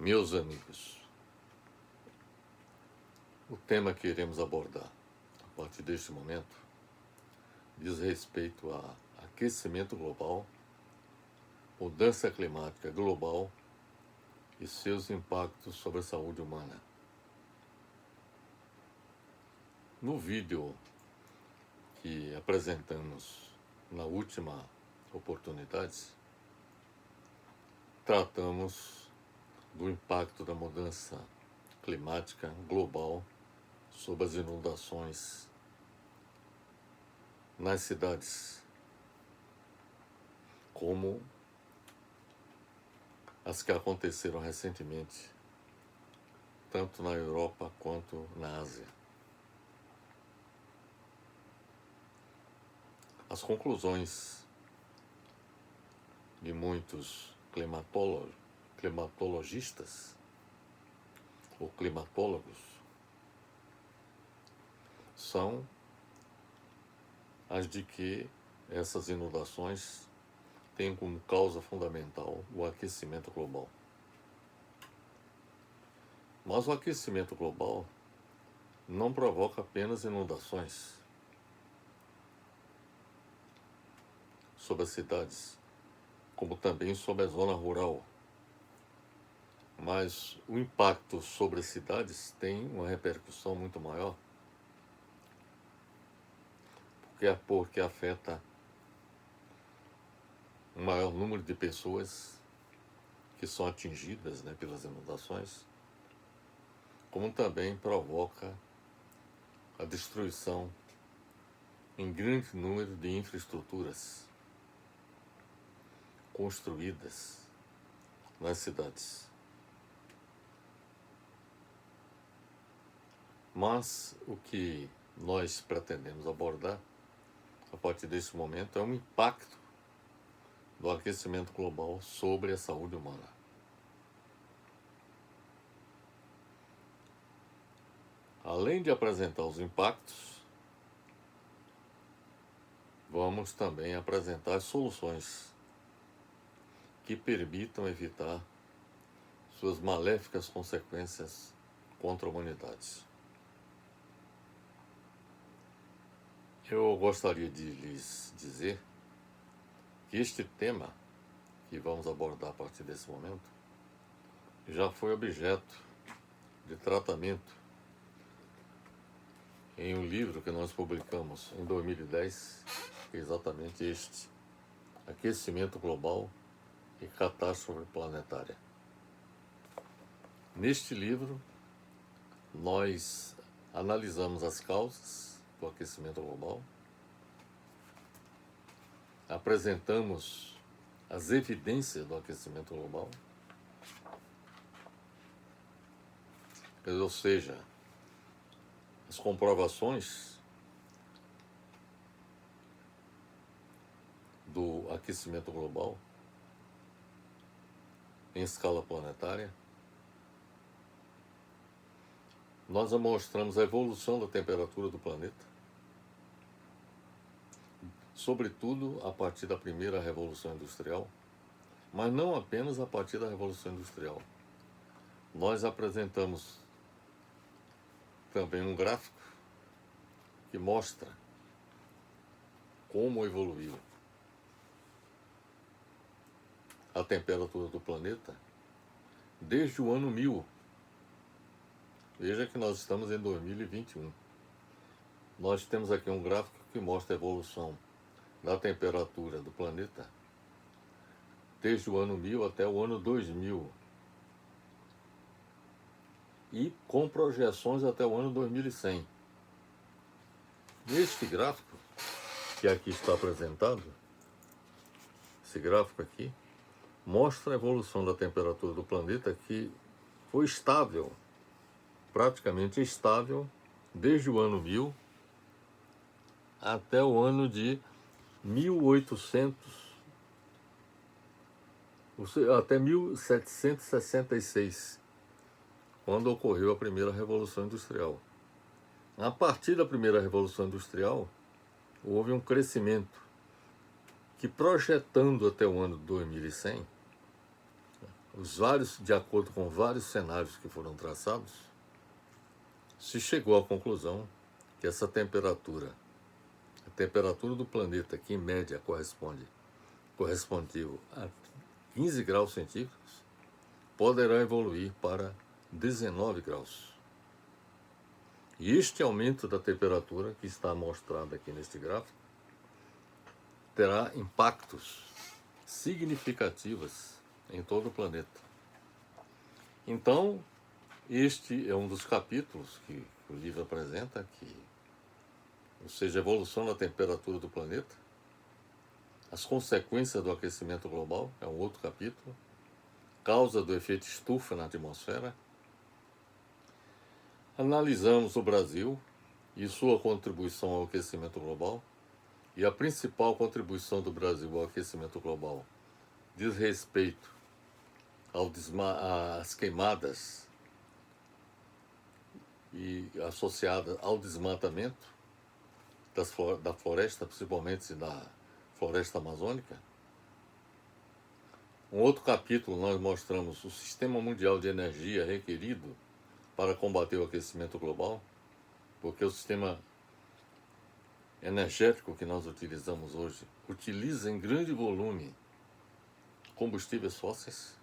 Meus amigos, o tema que iremos abordar a partir deste momento diz respeito a aquecimento global, mudança climática global e seus impactos sobre a saúde humana. No vídeo que apresentamos na última oportunidade, tratamos do impacto da mudança climática global sobre as inundações nas cidades, como as que aconteceram recentemente, tanto na Europa quanto na Ásia. As conclusões de muitos climatologistas ou climatólogos são as de que essas inundações têm como causa fundamental o aquecimento global. Mas o aquecimento global não provoca apenas inundações sobre as cidades, como também sobre a zona rural. Mas o impacto sobre as cidades tem uma repercussão muito maior, porque afeta um maior número de pessoas que são atingidas, pelas inundações, como também provoca a destruição em grande número de infraestruturas construídas nas cidades. Mas o que nós pretendemos abordar a partir desse momento é o impacto do aquecimento global sobre a saúde humana. Além de apresentar os impactos, vamos também apresentar as soluções que permitam evitar suas maléficas consequências contra a humanidade. Eu gostaria de lhes dizer que este tema que vamos abordar a partir desse momento já foi objeto de tratamento em um livro que nós publicamos em 2010, exatamente este, Aquecimento Global e Catástrofe Planetária. Neste livro, nós analisamos as causas do aquecimento global, apresentamos as evidências do aquecimento global, ou seja, as comprovações do aquecimento global em escala planetária. Nós mostramos a evolução da temperatura do planeta, sobretudo a partir da primeira Revolução Industrial, mas não apenas a partir da Revolução Industrial. Nós apresentamos também um gráfico que mostra como evoluiu a temperatura do planeta desde o ano 1000. Veja que nós estamos em 2021. Nós temos aqui um gráfico que mostra a evolução da temperatura do planeta desde o ano 1000 até o ano 2000 e com projeções até o ano 2100. Neste gráfico que aqui está apresentado, esse gráfico aqui mostra a evolução da temperatura do planeta, que foi estável, praticamente estável, desde o ano 1000 até o ano de 1800, até 1766, quando ocorreu a primeira Revolução Industrial. A partir da primeira Revolução Industrial, houve um crescimento que, projetando até o ano 2100, de acordo com vários cenários que foram traçados, se chegou à conclusão que essa temperatura, a temperatura do planeta, que em média correspondivo a 15 graus centígrados, poderá evoluir para 19 graus. E este aumento da temperatura, que está mostrado aqui neste gráfico, terá impactos significativos em todo o planeta. Então, este é um dos capítulos que o livro apresenta, ou seja, a evolução da temperatura do planeta, as consequências do aquecimento global, é um outro capítulo, causa do efeito estufa na atmosfera. Analisamos o Brasil e sua contribuição ao aquecimento global, e a principal contribuição do Brasil ao aquecimento global diz respeito às queimadas e associadas ao desmatamento da floresta, principalmente da floresta amazônica. Um outro capítulo nós mostramos o sistema mundial de energia requerido para combater o aquecimento global, porque o sistema energético que nós utilizamos hoje utiliza em grande volume combustíveis fósseis,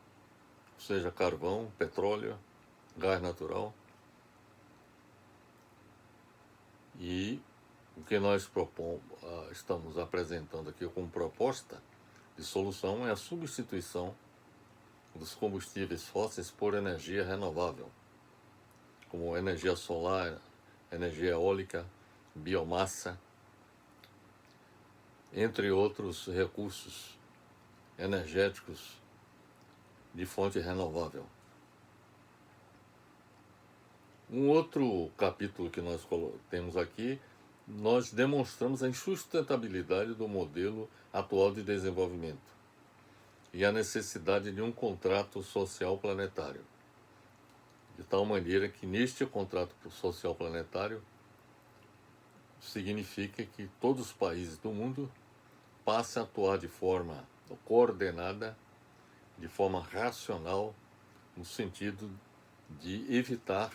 ou seja, carvão, petróleo, gás natural. E o que nós estamos apresentando aqui como proposta de solução é a substituição dos combustíveis fósseis por energia renovável, como energia solar, energia eólica, biomassa, entre outros recursos energéticos de fonte renovável. Um outro capítulo que nós temos aqui, nós demonstramos a insustentabilidade do modelo atual de desenvolvimento e a necessidade de um contrato social planetário, de tal maneira que neste contrato social planetário significa que todos os países do mundo passem a atuar de forma coordenada, de forma racional, no sentido de evitar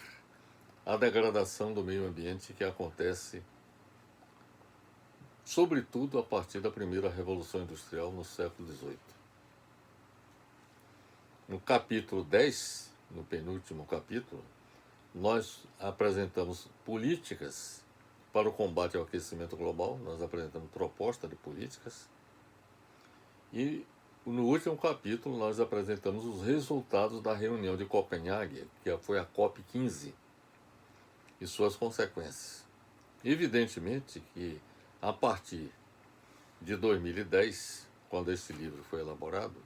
a degradação do meio ambiente que acontece, sobretudo a partir da primeira Revolução Industrial no século XVIII. No capítulo 10, no penúltimo capítulo, nós apresentamos políticas para o combate ao aquecimento global, nós apresentamos proposta de políticas, e no último capítulo nós apresentamos os resultados da reunião de Copenhague, que foi a COP15, e suas consequências. Evidentemente que a partir de 2010, quando esse livro foi elaborado,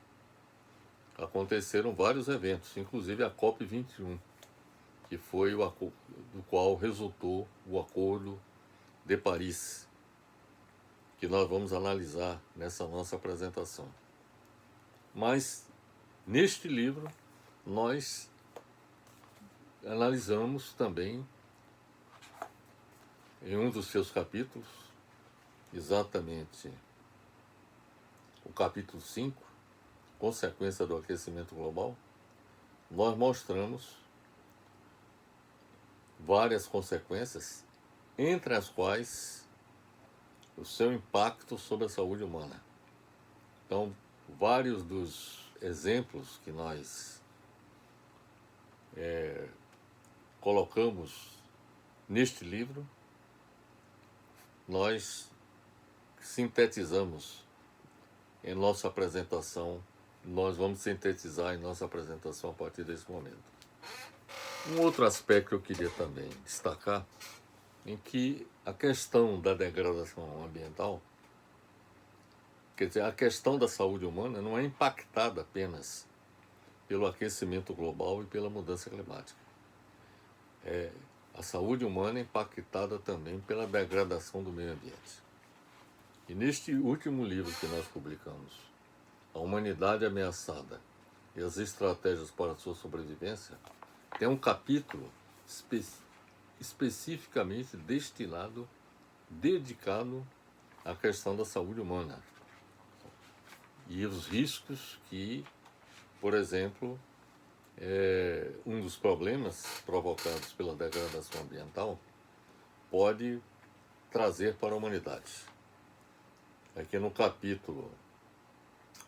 aconteceram vários eventos, inclusive a COP21, que foi do qual resultou o Acordo de Paris, que nós vamos analisar nessa nossa apresentação. Mas, neste livro, nós analisamos também, em um dos seus capítulos, exatamente o capítulo 5, Consequência do Aquecimento Global, nós mostramos várias consequências, entre as quais o seu impacto sobre a saúde humana. Então, vários dos exemplos que nós colocamos neste livro, nós sintetizamos em nossa apresentação, nós vamos sintetizar em nossa apresentação a partir desse momento. Um outro aspecto que eu queria também destacar, em que a questão da degradação ambiental, quer dizer, a questão da saúde humana não é impactada apenas pelo aquecimento global e pela mudança climática. A saúde humana é impactada também pela degradação do meio ambiente. E neste último livro que nós publicamos, A Humanidade Ameaçada e as Estratégias para a Sua Sobrevivência, tem um capítulo especificamente dedicado à questão da saúde humana e os riscos que por exemplo, um dos problemas provocados pela degradação ambiental pode trazer para a humanidade. Aqui no capítulo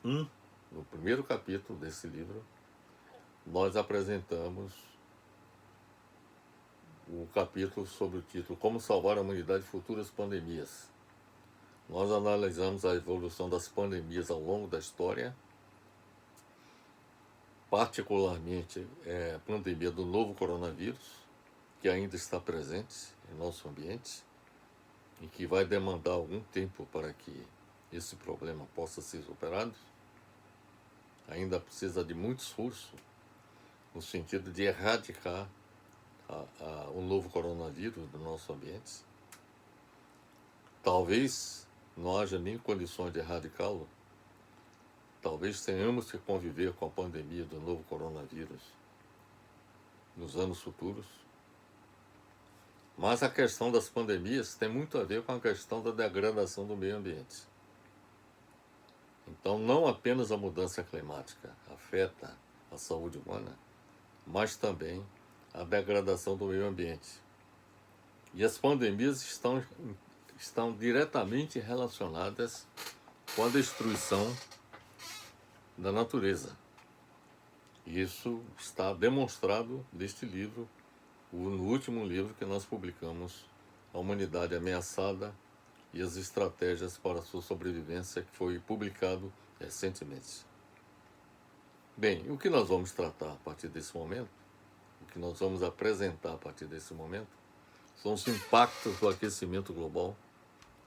1, no primeiro capítulo desse livro, nós apresentamos o capítulo sobre o título Como Salvar a Humanidade de Futuras Pandemias. Nós analisamos a evolução das pandemias ao longo da história, particularmente a pandemia do novo coronavírus, que ainda está presente em nosso ambiente e que vai demandar algum tempo para que esse problema possa ser superado. Ainda precisa de muito esforço no sentido de erradicar o novo coronavírus do nosso ambiente. Talvez não haja nem condições de erradicá-lo. Talvez tenhamos que conviver com a pandemia do novo coronavírus nos anos futuros. Mas a questão das pandemias tem muito a ver com a questão da degradação do meio ambiente. Então, não apenas a mudança climática afeta a saúde humana, mas também a degradação do meio ambiente. E as pandemias estão diretamente relacionadas com a destruição da natureza. Isso está demonstrado neste livro, no último livro que nós publicamos, A Humanidade Ameaçada e as Estratégias para a Sua Sobrevivência, que foi publicado recentemente. Bem, o que nós vamos tratar a partir desse momento, o que nós vamos apresentar a partir desse momento, são os impactos do aquecimento global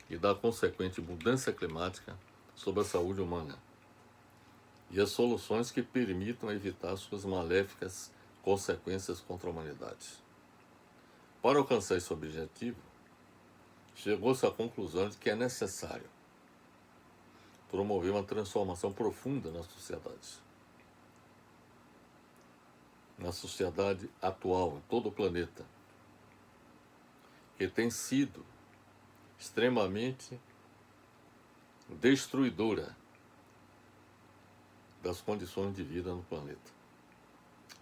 e da consequente mudança climática sobre a saúde humana e as soluções que permitam evitar suas maléficas consequências contra a humanidade. Para alcançar esse objetivo, chegou-se à conclusão de que é necessário promover uma transformação profunda na sociedade atual, em todo o planeta, que tem sido extremamente destruidora das condições de vida no planeta.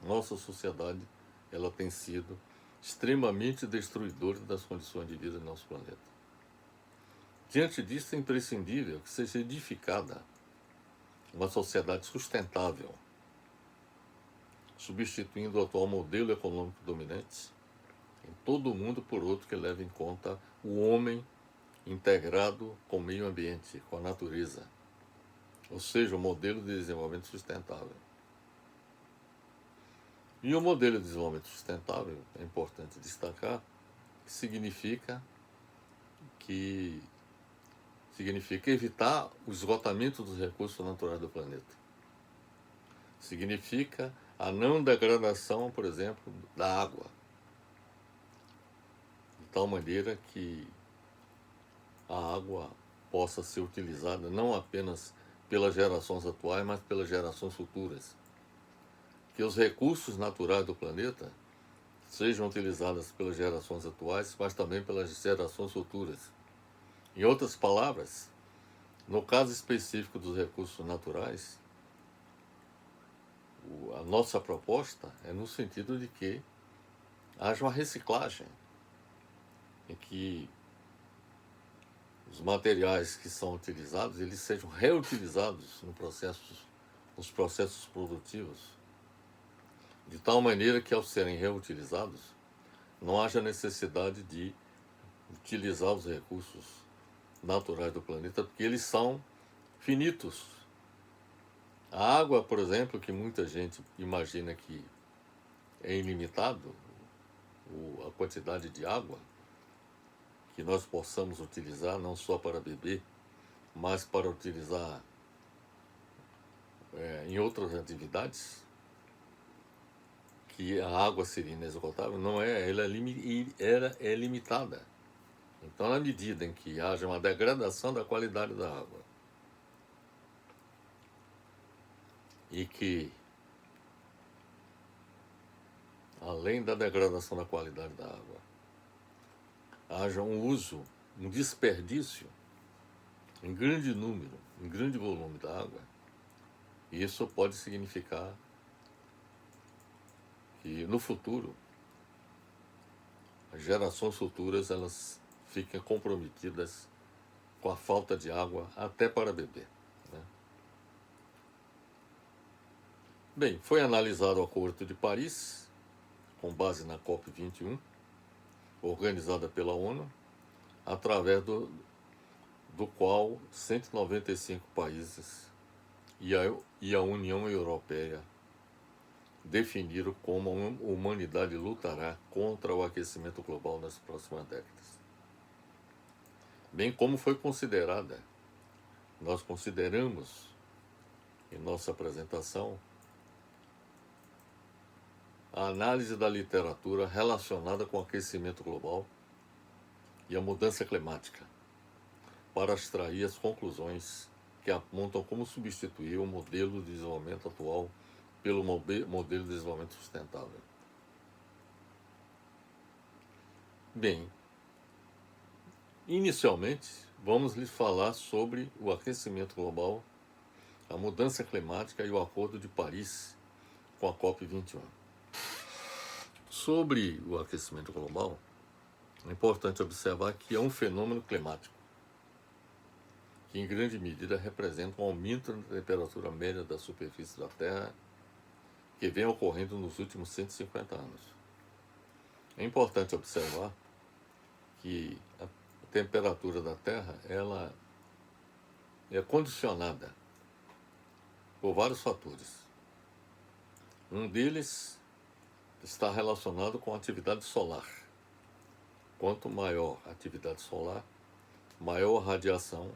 Nossa sociedade, ela tem sido extremamente destruidora das condições de vida do nosso planeta. Diante disso, é imprescindível que seja edificada uma sociedade sustentável, substituindo o atual modelo econômico dominante em todo o mundo por outro que leve em conta o homem integrado com o meio ambiente, com a natureza, ou seja, o modelo de desenvolvimento sustentável. E o modelo de desenvolvimento sustentável, é importante destacar, significa evitar o esgotamento dos recursos naturais do planeta. Significa a não degradação, por exemplo, da água, de tal maneira que a água possa ser utilizada não apenas pelas gerações atuais, mas pelas gerações futuras. Que os recursos naturais do planeta sejam utilizados pelas gerações atuais, mas também pelas gerações futuras. Em outras palavras, no caso específico dos recursos naturais, a nossa proposta é no sentido de que haja uma reciclagem, em que os materiais que são utilizados, eles sejam reutilizados nos processos produtivos, de tal maneira que, ao serem reutilizados, não haja necessidade de utilizar os recursos naturais do planeta, porque eles são finitos. A água, por exemplo, que muita gente imagina que é ilimitado, a quantidade de água que nós possamos utilizar, não só para beber, mas para utilizar em outras atividades, que a água seria inesgotável, não é, ela é limitada. Então, na medida em que haja uma degradação da qualidade da água e que, além da degradação da qualidade da água, haja um uso, um desperdício em grande número, em grande volume da água, Isso pode significar que no futuro, as gerações futuras, elas fiquem comprometidas com a falta de água até para beber, né? Bem, foi analisado o Acordo de Paris, com base na COP21, organizada pela ONU, através do qual 195 países e a União Europeia definiram como a humanidade lutará contra o aquecimento global nas próximas décadas. Bem como foi considerada, nós consideramos em nossa apresentação a análise da literatura relacionada com o aquecimento global e a mudança climática, para extrair as conclusões que apontam como substituir o modelo de desenvolvimento atual pelo modelo de desenvolvimento sustentável. Bem, inicialmente, vamos lhes falar sobre o aquecimento global, a mudança climática e o Acordo de Paris com a COP21. Sobre o aquecimento global, é importante observar que é um fenômeno climático que em grande medida representa um aumento na temperatura média da superfície da Terra que vem ocorrendo nos últimos 150 anos. É importante observar que a temperatura da Terra ela é condicionada por vários fatores. Um deles está relacionado com a atividade solar. Quanto maior a atividade solar, maior a radiação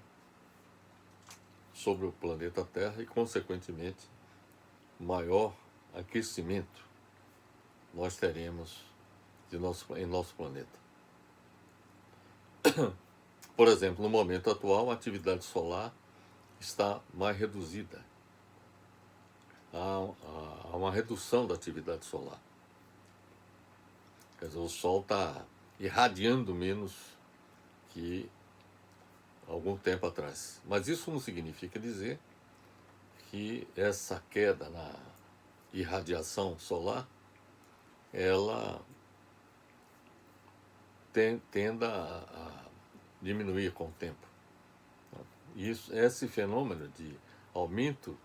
sobre o planeta Terra e, consequentemente, maior aquecimento nós teremos em nosso planeta. Por exemplo, no momento atual, a atividade solar está mais reduzida. Há uma redução da atividade solar. Quer dizer, o Sol está irradiando menos que algum tempo atrás. Mas isso não significa dizer que essa queda na irradiação solar ela tenda a diminuir com o tempo. Esse fenômeno de aumento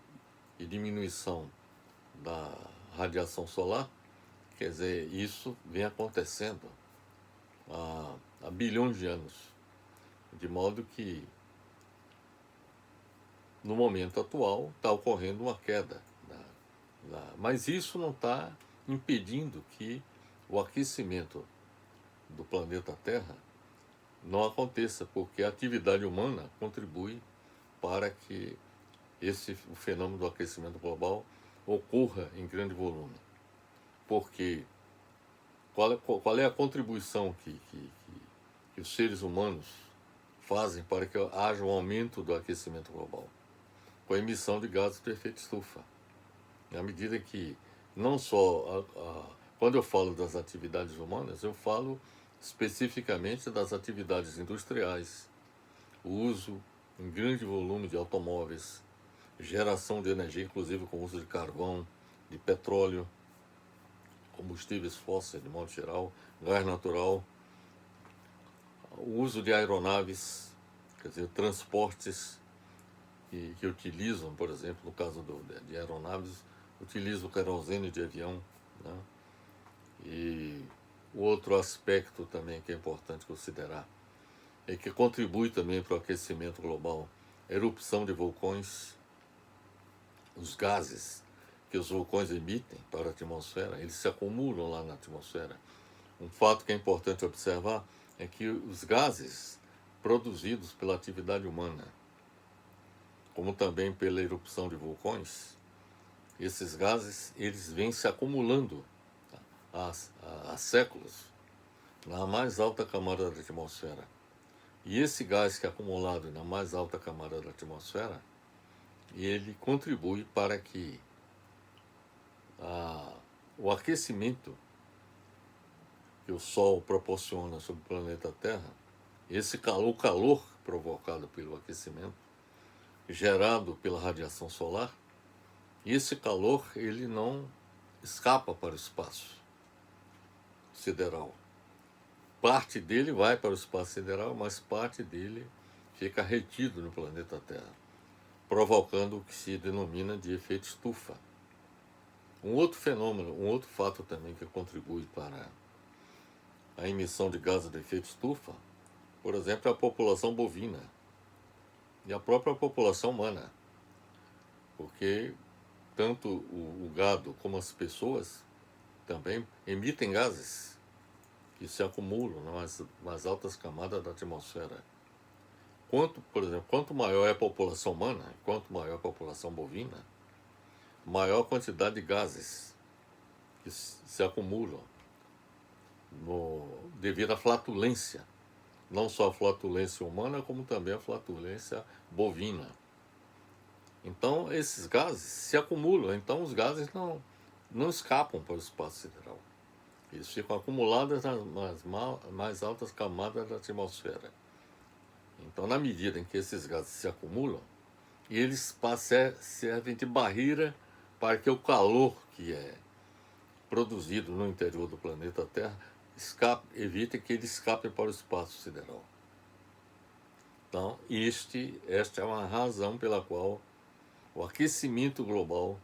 e diminuição da radiação solar, quer dizer, isso vem acontecendo há bilhões de anos, de modo que no momento atual está ocorrendo uma queda. Mas isso não está impedindo que o aquecimento do planeta Terra não aconteça, porque a atividade humana contribui para que o fenômeno do aquecimento global ocorra em grande volume. Porque qual é a contribuição que os seres humanos fazem para que haja um aumento do aquecimento global? Com a emissão de gases de efeito estufa. À medida que, não só, quando eu falo das atividades humanas, eu falo especificamente das atividades industriais, o uso em grande volume de automóveis, geração de energia, inclusive com o uso de carvão, de petróleo, combustíveis fósseis, de modo geral, gás natural, o uso de aeronaves, quer dizer, transportes que utilizam, por exemplo, no caso de aeronaves, utilizam o querosene de avião, né? E o outro aspecto também que é importante considerar é que contribui também para o aquecimento global a erupção de vulcões, os gases que os vulcões emitem para a atmosfera, eles se acumulam lá na atmosfera. Um fato que é importante observar é que os gases produzidos pela atividade humana, como também pela erupção de vulcões, esses gases eles vêm se acumulando há séculos na mais alta camada da atmosfera. E esse gás que é acumulado na mais alta camada da atmosfera, ele contribui para que o aquecimento que o Sol proporciona sobre o planeta Terra, o calor provocado pelo aquecimento, gerado pela radiação solar, E esse calor, ele não escapa para o espaço sideral. Parte dele vai para o espaço sideral, mas parte dele fica retido no planeta Terra, provocando o que se denomina de efeito estufa. Um outro fenômeno, um outro fato também que contribui para a emissão de gases de efeito estufa, por exemplo, é a população bovina e a própria população humana, porque tanto o gado como as pessoas também emitem gases que se acumulam nas altas camadas da atmosfera. Por exemplo, quanto maior é a população humana, quanto maior a população bovina, maior a quantidade de gases que se acumulam devido à flatulência. Não só a flatulência humana, como também a flatulência bovina. Então, esses gases se acumulam. Então, os gases não escapam para o espaço sideral. Eles ficam acumulados nas mais altas camadas da atmosfera. Então, na medida em que esses gases se acumulam, eles servem de barreira para que o calor que é produzido no interior do planeta Terra evite que ele escape para o espaço sideral. Então, esta é uma razão pela qual o aquecimento global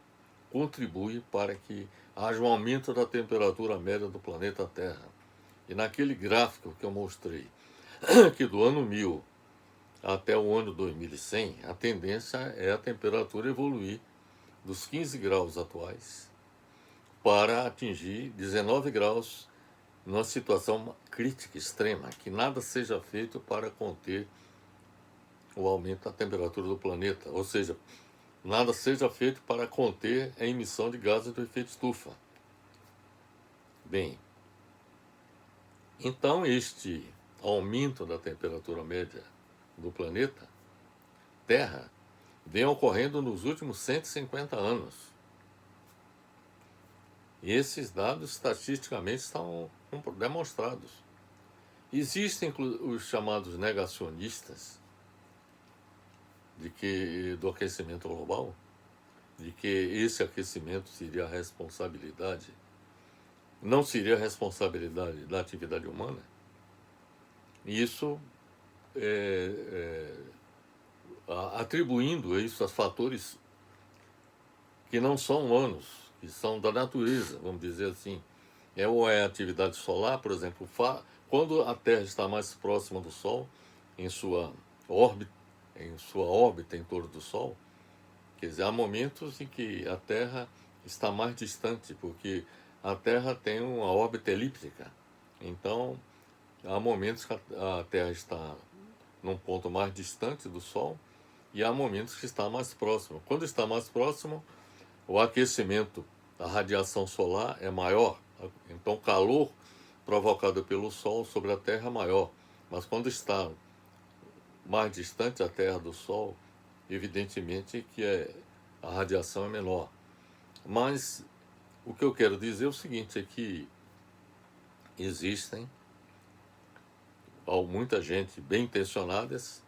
contribui para que haja um aumento da temperatura média do planeta Terra. E naquele gráfico que eu mostrei, que do ano 1000 até o ano 2100, a tendência é a temperatura evoluir dos 15 graus atuais para atingir 19 graus numa situação crítica, extrema, que nada seja feito para conter o aumento da temperatura do planeta, ou seja, nada seja feito para conter a emissão de gases do efeito estufa. Bem, então este aumento da temperatura média do planeta Terra vem ocorrendo nos últimos 150 anos. E esses dados estatisticamente estão demonstrados. Existem os chamados negacionistas do aquecimento global, de que esse aquecimento não seria responsabilidade da atividade humana. E isso atribuindo isso a fatores que não são humanos, que são da natureza, vamos dizer assim. Ou é a atividade solar, por exemplo, quando a Terra está mais próxima do Sol, em sua órbita em torno do Sol, quer dizer, há momentos em que a Terra está mais distante, porque a Terra tem uma órbita elíptica. Então, há momentos que a Terra está num ponto mais distante do Sol e há momentos que está mais próximo. Quando está mais próximo, o aquecimento, a radiação solar é maior. Então, o calor provocado pelo Sol sobre a Terra é maior. Mas quando está mais distante a Terra do Sol, evidentemente que a radiação é menor. Mas o que eu quero dizer é o seguinte, é que existem muita gente bem intencionadas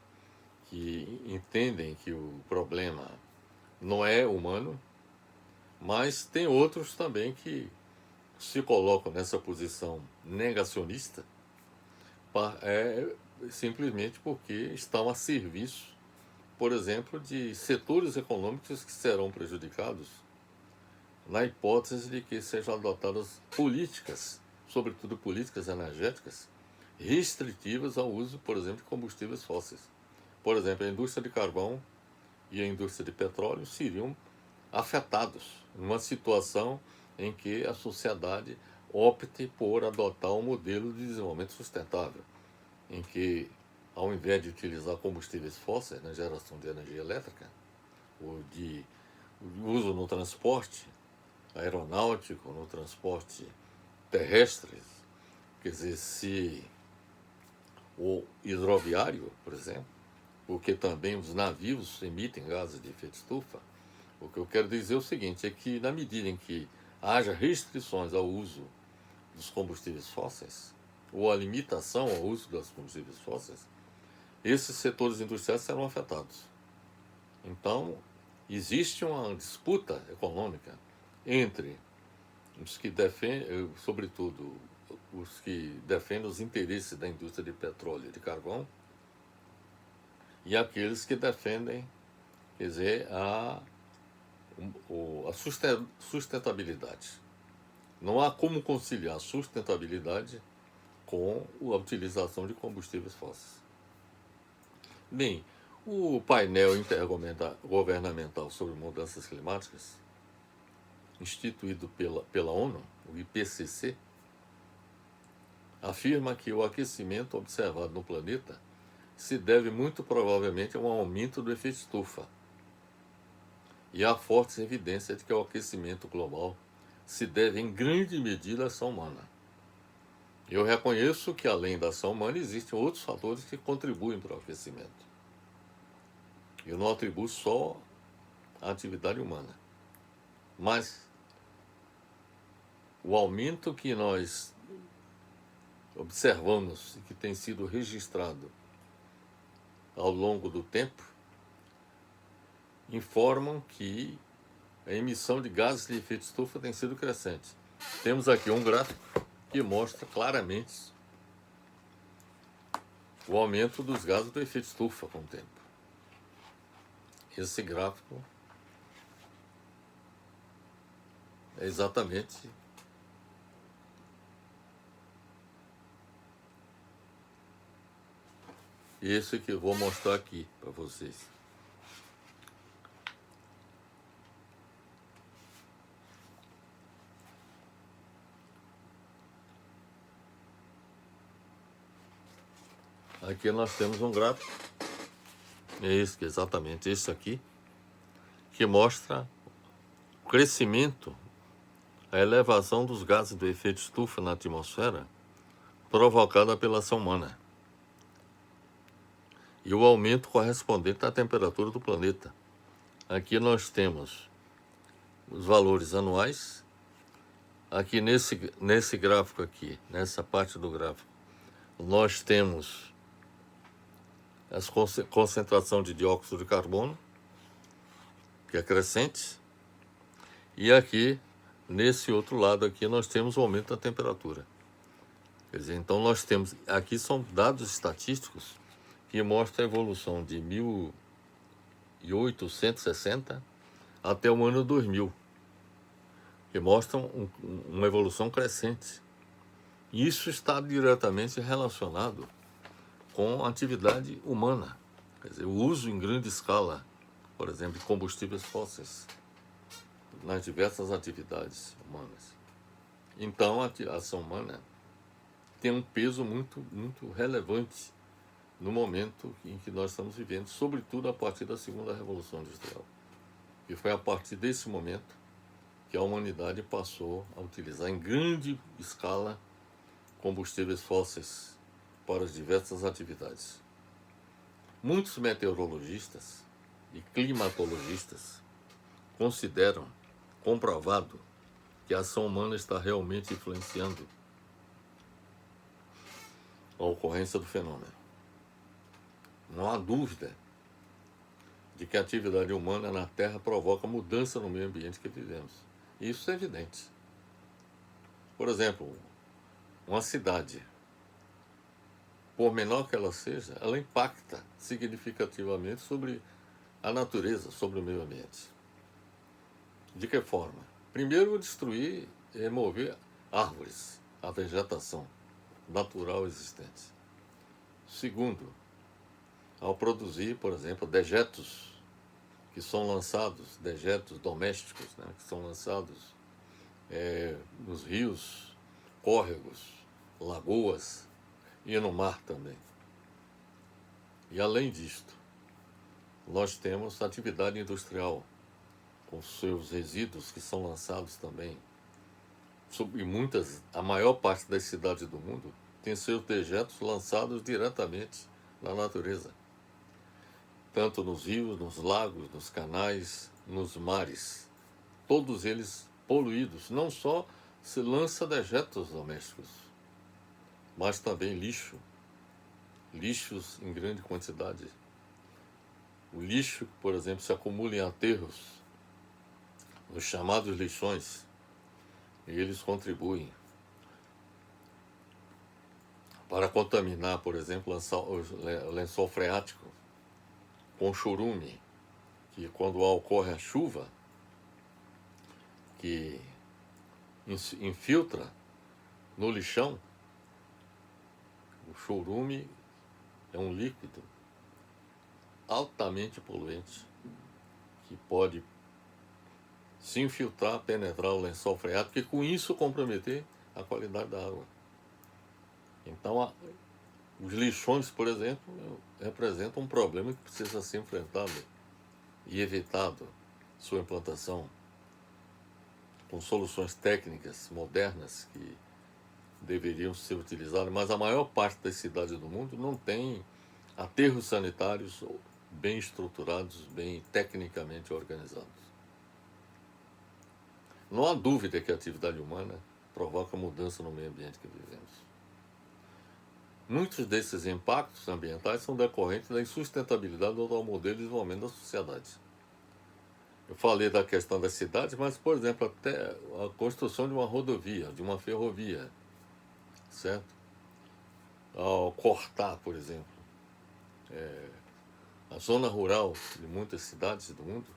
que entendem que o problema não é humano, mas tem outros também que se colocam nessa posição negacionista simplesmente porque estão a serviço, por exemplo, de setores econômicos que serão prejudicados na hipótese de que sejam adotadas políticas, sobretudo políticas energéticas, restritivas ao uso, por exemplo, de combustíveis fósseis. Por exemplo, a indústria de carvão e a indústria de petróleo seriam afetados numa situação em que a sociedade opte por adotar um modelo de desenvolvimento sustentável, em que, ao invés de utilizar combustíveis fósseis na geração de energia elétrica, ou de uso no transporte aeronáutico, no transporte terrestre, quer dizer, se o hidroviário, por exemplo, porque também os navios emitem gases de efeito estufa. O que eu quero dizer é o seguinte, é que na medida em que haja restrições ao uso dos combustíveis fósseis, ou a limitação ao uso dos combustíveis fósseis, esses setores industriais serão afetados. Então, existe uma disputa econômica entre os que defendem, sobretudo os que defendem os interesses da indústria de petróleo e de carvão, e aqueles que defendem, quer dizer, a sustentabilidade. Não há como conciliar a sustentabilidade com a utilização de combustíveis fósseis. Bem, o painel intergovernamental sobre mudanças climáticas, instituído pela ONU, o IPCC, afirma que o aquecimento observado no planeta se deve muito provavelmente a um aumento do efeito estufa. E há fortes evidências de que o aquecimento global se deve em grande medida à ação humana. Eu reconheço que além da ação humana existem outros fatores que contribuem para o aquecimento. Eu não atribuo só a atividade humana, mas o aumento que nós observamos e que tem sido registrado ao longo do tempo informam que a emissão de gases de efeito estufa tem sido crescente. Temos aqui um gráfico que mostra claramente o aumento dos gases do efeito estufa com o tempo. Esse gráfico é exatamente esse que eu vou mostrar aqui para vocês. Aqui nós temos um gráfico, exatamente esse aqui, que mostra o crescimento, a elevação dos gases do efeito estufa na atmosfera provocada pela ação humana e o aumento correspondente à temperatura do planeta. Aqui nós temos os valores anuais. Aqui nesse gráfico aqui, nessa parte do gráfico, nós temos a concentração de dióxido de carbono, que é crescente, e aqui, nesse outro lado aqui, nós temos o aumento da temperatura. Quer dizer, então nós temos, aqui são dados estatísticos que mostram a evolução de 1860 até o ano 2000, que mostram uma evolução crescente. Isso está diretamente relacionado com a atividade humana, quer dizer, o uso em grande escala, por exemplo, de combustíveis fósseis nas diversas atividades humanas. Então, a ação humana tem um peso muito, muito relevante no momento em que nós estamos vivendo, sobretudo a partir da segunda Revolução Industrial. E foi a partir desse momento que a humanidade passou a utilizar em grande escala combustíveis fósseis para as diversas atividades. Muitos meteorologistas e climatologistas consideram comprovado que a ação humana está realmente influenciando a ocorrência do fenômeno. Não há dúvida de que a atividade humana na Terra provoca mudança no meio ambiente que vivemos. Isso é evidente. Por exemplo, uma cidade, por menor que ela seja, ela impacta significativamente sobre a natureza, sobre o meio ambiente. De que forma? Primeiro, destruir e remover árvores, a vegetação natural existente. Segundo, ao produzir, por exemplo, dejetos que são lançados, dejetos domésticos, né, que são lançados nos rios, córregos, lagoas e no mar também. E além disto, nós temos atividade industrial, com seus resíduos que são lançados também. E a maior parte das cidades do mundo tem seus dejetos lançados diretamente na natureza. Tanto nos rios, nos lagos, nos canais, nos mares. Todos eles poluídos. Não só se lança dejetos domésticos, mas também lixos em grande quantidade. O lixo, por exemplo, se acumula em aterros, os chamados lixões, e eles contribuem para contaminar, por exemplo, o lençol freático com chorume, que quando ocorre a chuva, que infiltra no lixão, o chorume é um líquido altamente poluente que pode se infiltrar, penetrar o lençol freático e com isso comprometer a qualidade da água. Então, os lixões, por exemplo, representam um problema que precisa ser enfrentado e evitado sua implantação com soluções técnicas modernas que deveriam ser utilizadas, mas a maior parte das cidades do mundo não tem aterros sanitários bem estruturados, bem tecnicamente organizados. Não há dúvida que a atividade humana provoca mudança no meio ambiente que vivemos. Muitos desses impactos ambientais são decorrentes da insustentabilidade do atual modelo de desenvolvimento da sociedade. Eu falei da questão das cidades, mas, por exemplo, até a construção de uma rodovia, de uma ferrovia, certo? Ao cortar, por exemplo, a zona rural de muitas cidades do mundo,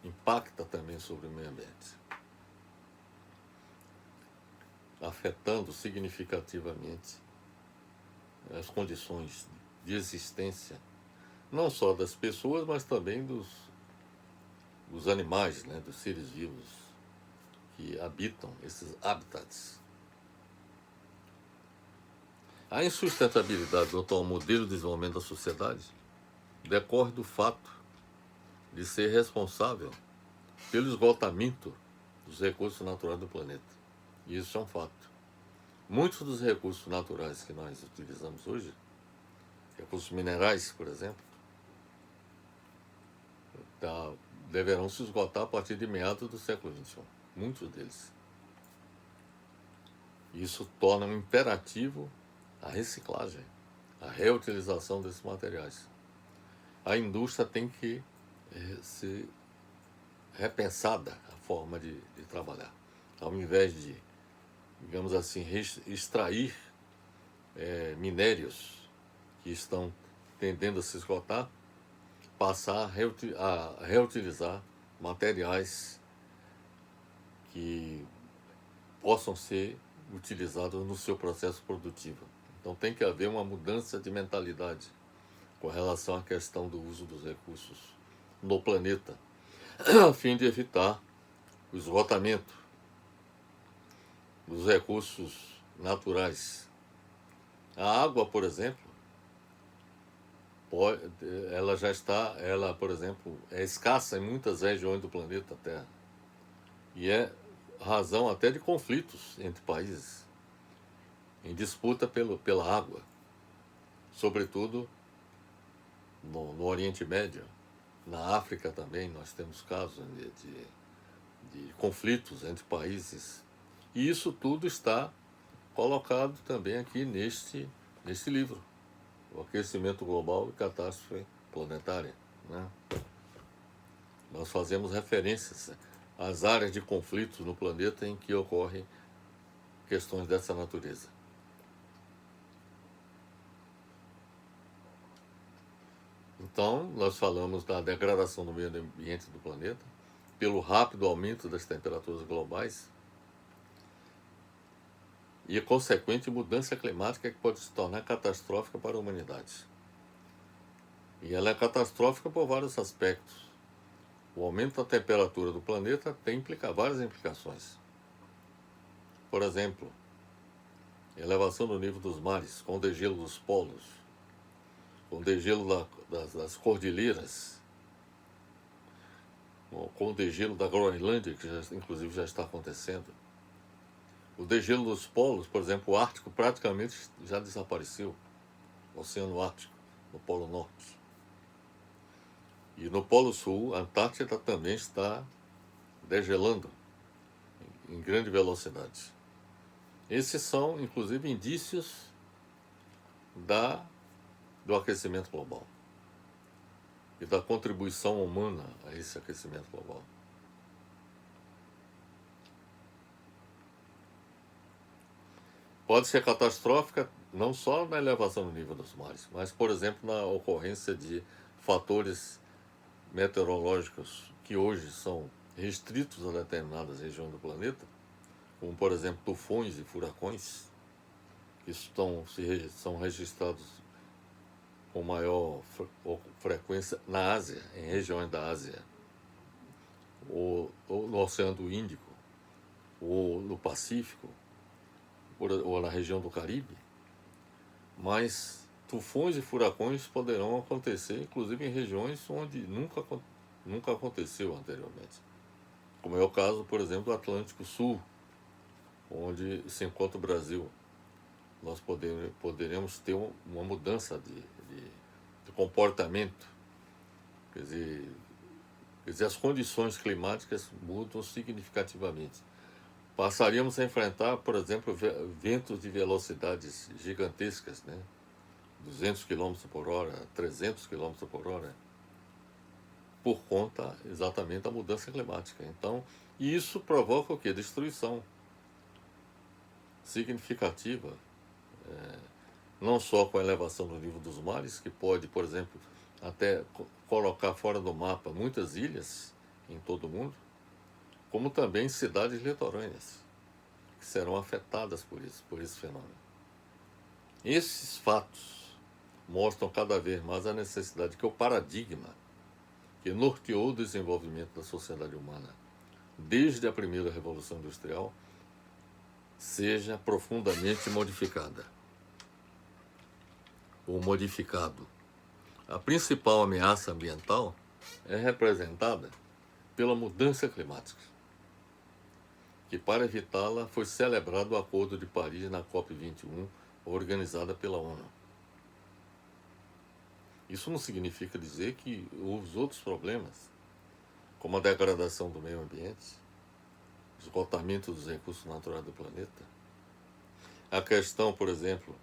impacta também sobre o meio ambiente, afetando significativamente as condições de existência, não só das pessoas, mas também dos animais, né, dos seres vivos que habitam esses habitats. A insustentabilidade do atual modelo de desenvolvimento da sociedade decorre do fato de ser responsável pelo esgotamento dos recursos naturais do planeta. E isso é um fato. Muitos dos recursos naturais que nós utilizamos hoje, recursos minerais, por exemplo, deverão se esgotar a partir de meados do século XXI. Muitos deles. Isso torna um imperativo a reciclagem, a reutilização desses materiais. A indústria tem que ser repensada a forma de trabalhar. Ao invés de, digamos assim, extrair minérios que estão tendendo a se esgotar, passar a reutilizar materiais que possam ser utilizados no seu processo produtivo. Então tem que haver uma mudança de mentalidade com relação à questão do uso dos recursos no planeta, a fim de evitar o esgotamento dos recursos naturais. A água, por exemplo, por exemplo, é escassa em muitas regiões do planeta Terra. E é razão até de conflitos entre países em disputa pela água, sobretudo no Oriente Médio. Na África também nós temos casos de conflitos entre países. E isso tudo está colocado também aqui neste livro, O Aquecimento Global e Catástrofe Planetária, né? Nós fazemos referências às áreas de conflitos no planeta em que ocorrem questões dessa natureza. Então, nós falamos da degradação do meio ambiente do planeta, pelo rápido aumento das temperaturas globais e a consequente mudança climática que pode se tornar catastrófica para a humanidade. E ela é catastrófica por vários aspectos. O aumento da temperatura do planeta tem várias implicações. Por exemplo, elevação do nível dos mares, com o degelo dos polos, com o degelo das cordilheiras, com o degelo da Groenlândia, que inclusive já está acontecendo. O degelo dos polos, por exemplo, o Ártico praticamente já desapareceu, o Oceano Ártico, no Polo Norte. E no Polo Sul, a Antártida também está degelando em grande velocidade. Esses são, inclusive, indícios do aquecimento global. e da contribuição humana a esse aquecimento global. Pode ser catastrófica não só na elevação do nível dos mares, mas, por exemplo, na ocorrência de fatores meteorológicos que hoje são restritos a determinadas regiões do planeta, como, por exemplo, tufões e furacões, que são registrados com maior frequência na Ásia, em regiões da Ásia, ou no Oceano Índico, ou no Pacífico, ou na região do Caribe. Mas tufões e furacões poderão acontecer, inclusive em regiões onde nunca aconteceu anteriormente. Como é o caso, por exemplo, do Atlântico Sul, onde se encontra o Brasil. Nós poderemos ter uma mudança de comportamento. Quer dizer, as condições climáticas mudam significativamente. Passaríamos a enfrentar, por exemplo, ventos de velocidades gigantescas, né? 200 km por hora, 300 km por hora, por conta exatamente da mudança climática. Então, isso provoca o quê? Destruição significativa, não só com a elevação do nível dos mares, que pode, por exemplo, até colocar fora do mapa muitas ilhas em todo o mundo, como também cidades litorâneas, que serão afetadas por esse fenômeno. Esses fatos mostram cada vez mais a necessidade que o paradigma que norteou o desenvolvimento da sociedade humana desde a primeira Revolução Industrial seja profundamente modificada ou modificado. A principal ameaça ambiental é representada pela mudança climática, que para evitá-la foi celebrado o Acordo de Paris na COP21, organizada pela ONU. Isso não significa dizer que os outros problemas, como a degradação do meio ambiente, o esgotamento dos recursos naturais do planeta, a questão, por exemplo,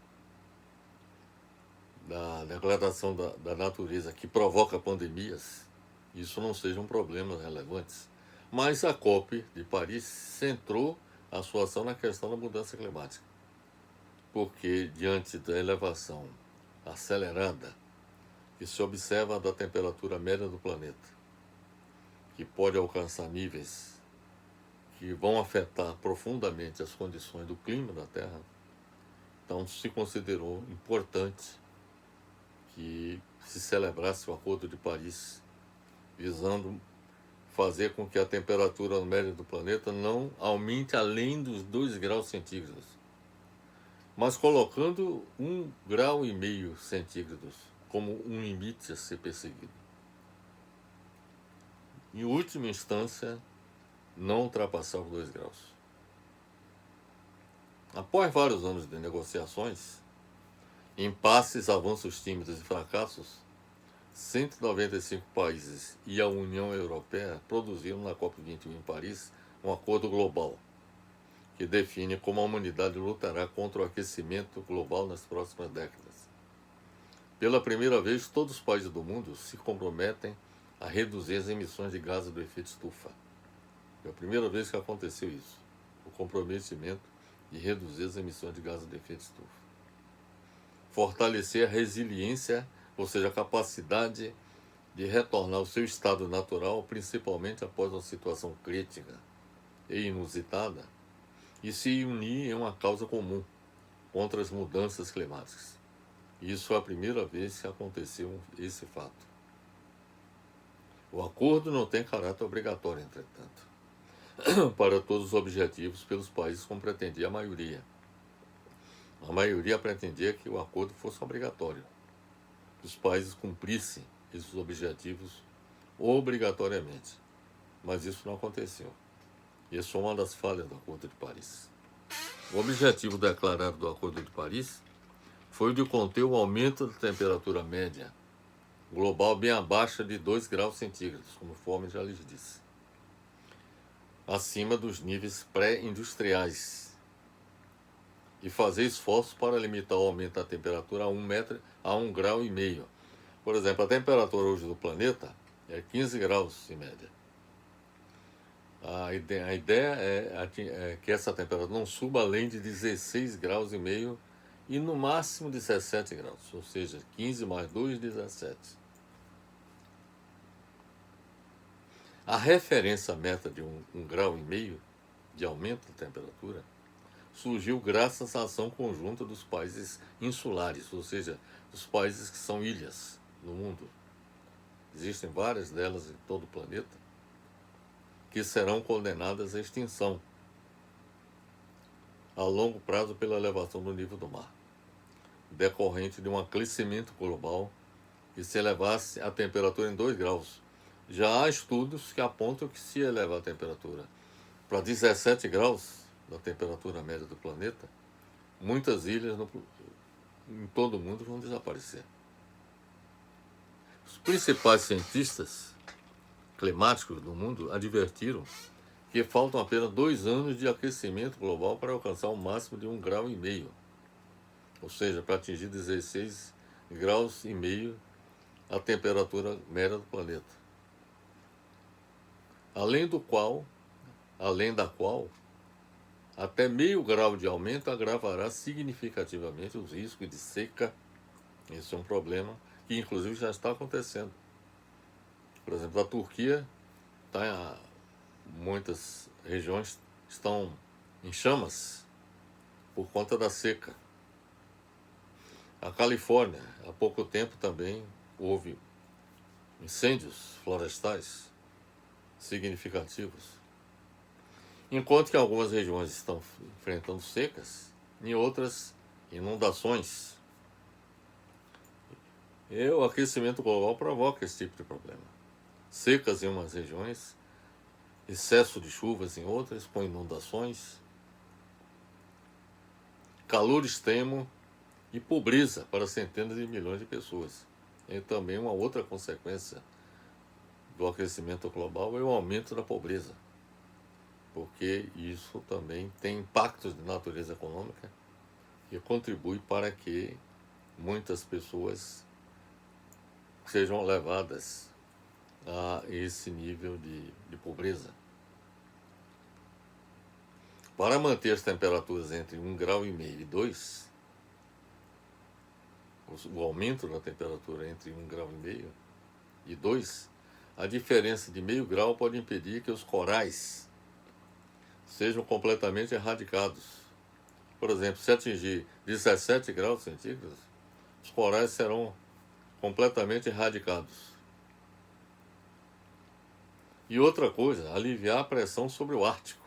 da degradação da natureza que provoca pandemias, isso não sejam problemas relevantes. Mas a COP de Paris centrou a sua ação na questão da mudança climática, porque diante da elevação acelerada que se observa da temperatura média do planeta, que pode alcançar níveis que vão afetar profundamente as condições do clima da Terra, então se considerou importante que se celebrasse o Acordo de Paris, visando fazer com que a temperatura média do planeta não aumente além dos 2 graus centígrados, mas colocando 1,5 grau centígrados como um limite a ser perseguido. Em última instância, não ultrapassar os 2 graus. Após vários anos de negociações, impasses, avanços tímidos e fracassos, 195 países e a União Europeia produziram na COP21 em Paris um acordo global que define como a humanidade lutará contra o aquecimento global nas próximas décadas. Pela primeira vez, todos os países do mundo se comprometem a reduzir as emissões de gases do efeito estufa. É a primeira vez que aconteceu isso, o comprometimento de reduzir as emissões de gases do efeito estufa. Fortalecer a resiliência, ou seja, a capacidade de retornar ao seu estado natural, principalmente após uma situação crítica e inusitada, e se unir em uma causa comum contra as mudanças climáticas. Isso foi a primeira vez que aconteceu esse fato. O acordo não tem caráter obrigatório, entretanto, para todos os objetivos pelos países como pretendia a maioria. A maioria pretendia que o acordo fosse obrigatório, que os países cumprissem esses objetivos obrigatoriamente. Mas isso não aconteceu. Isso é uma das falhas do Acordo de Paris. O objetivo declarado do Acordo de Paris foi o de conter o aumento da temperatura média global bem abaixo de 2 graus centígrados, conforme já lhes disse, acima dos níveis pré-industriais, e fazer esforços para limitar o aumento da temperatura a 1,5 grau, Por exemplo, a temperatura hoje do planeta é 15 graus em média. A ideia é que essa temperatura não suba além de 16 graus e meio e no máximo 17 graus, ou seja, 15 mais 2, 17. A referência meta de 1,5 grau de aumento da temperatura surgiu graças à ação conjunta dos países insulares, ou seja, dos países que são ilhas no mundo. Existem várias delas em todo o planeta que serão condenadas à extinção a longo prazo pela elevação do nível do mar, decorrente de um aquecimento global que se elevasse a temperatura em 2 graus. Já há estudos que apontam que se elevar a temperatura para 17 graus da temperatura média do planeta, muitas ilhas em todo o mundo vão desaparecer. Os principais cientistas climáticos do mundo advertiram que faltam apenas 2 anos de aquecimento global para alcançar o máximo de 1,5 grau, ou seja, para atingir 16 graus e meio a temperatura média do planeta. Além da qual, até meio grau de aumento agravará significativamente os riscos de seca. Esse é um problema que inclusive já está acontecendo. Por exemplo, a Turquia, muitas regiões estão em chamas por conta da seca. A Califórnia, há pouco tempo também houve incêndios florestais significativos. Enquanto que algumas regiões estão enfrentando secas, em outras inundações. E o aquecimento global provoca esse tipo de problema. Secas em umas regiões, excesso de chuvas em outras, com inundações, calor extremo e pobreza para centenas de milhões de pessoas. E também uma outra consequência do aquecimento global é o aumento da pobreza, porque isso também tem impactos de natureza econômica e contribui para que muitas pessoas sejam levadas a esse nível de pobreza. Para manter as temperaturas entre 1,5 grau e 2, o aumento da temperatura entre 1,5 grau e 2, a diferença de meio grau pode impedir que os corais sejam completamente erradicados. Por exemplo, se atingir 17 graus centígrados, os corais serão completamente erradicados. E outra coisa, aliviar a pressão sobre o Ártico,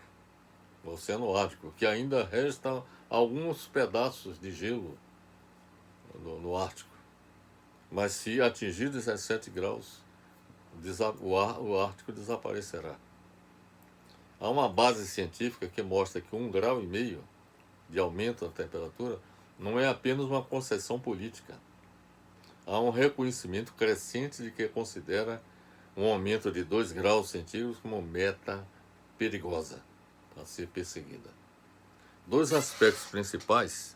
o Oceano Ártico, que ainda restam alguns pedaços de gelo no Ártico. Mas se atingir 17 graus, o Ártico desaparecerá. Há uma base científica que mostra que 1,5 grau de aumento da temperatura não é apenas uma concessão política. Há um reconhecimento crescente de que considera um aumento de 2 graus centígrados como meta perigosa a ser perseguida. 2 aspectos principais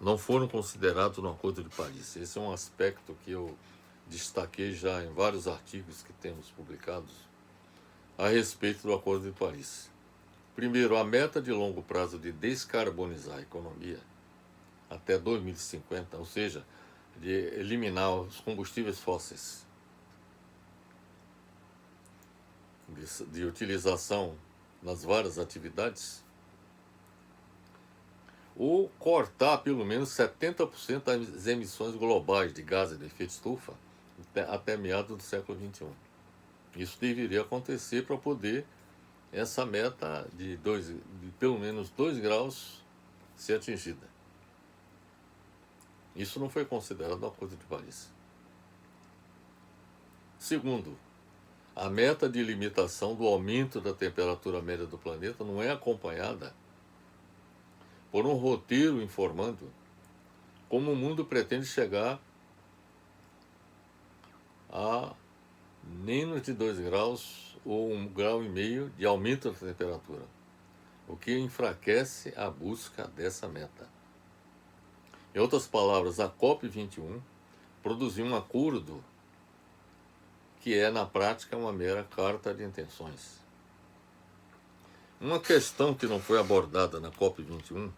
não foram considerados no Acordo de Paris. Esse é um aspecto que eu destaquei já em vários artigos que temos publicados a respeito do Acordo de Paris. Primeiro, a meta de longo prazo de descarbonizar a economia até 2050, ou seja, de eliminar os combustíveis fósseis de utilização nas várias atividades, ou cortar pelo menos 70% das emissões globais de gases de efeito estufa até meados do século XXI. Isso deveria acontecer para poder essa meta de pelo menos 2 graus ser atingida. Isso não foi considerado no Acordo de Paris. Segundo, a meta de limitação do aumento da temperatura média do planeta não é acompanhada por um roteiro informando como o mundo pretende chegar a menos de 2 graus ou 1,5 grau de aumento da temperatura, o que enfraquece a busca dessa meta. Em outras palavras, a COP21 produzir um acordo que é, na prática, uma mera carta de intenções. Uma questão que não foi abordada na COP21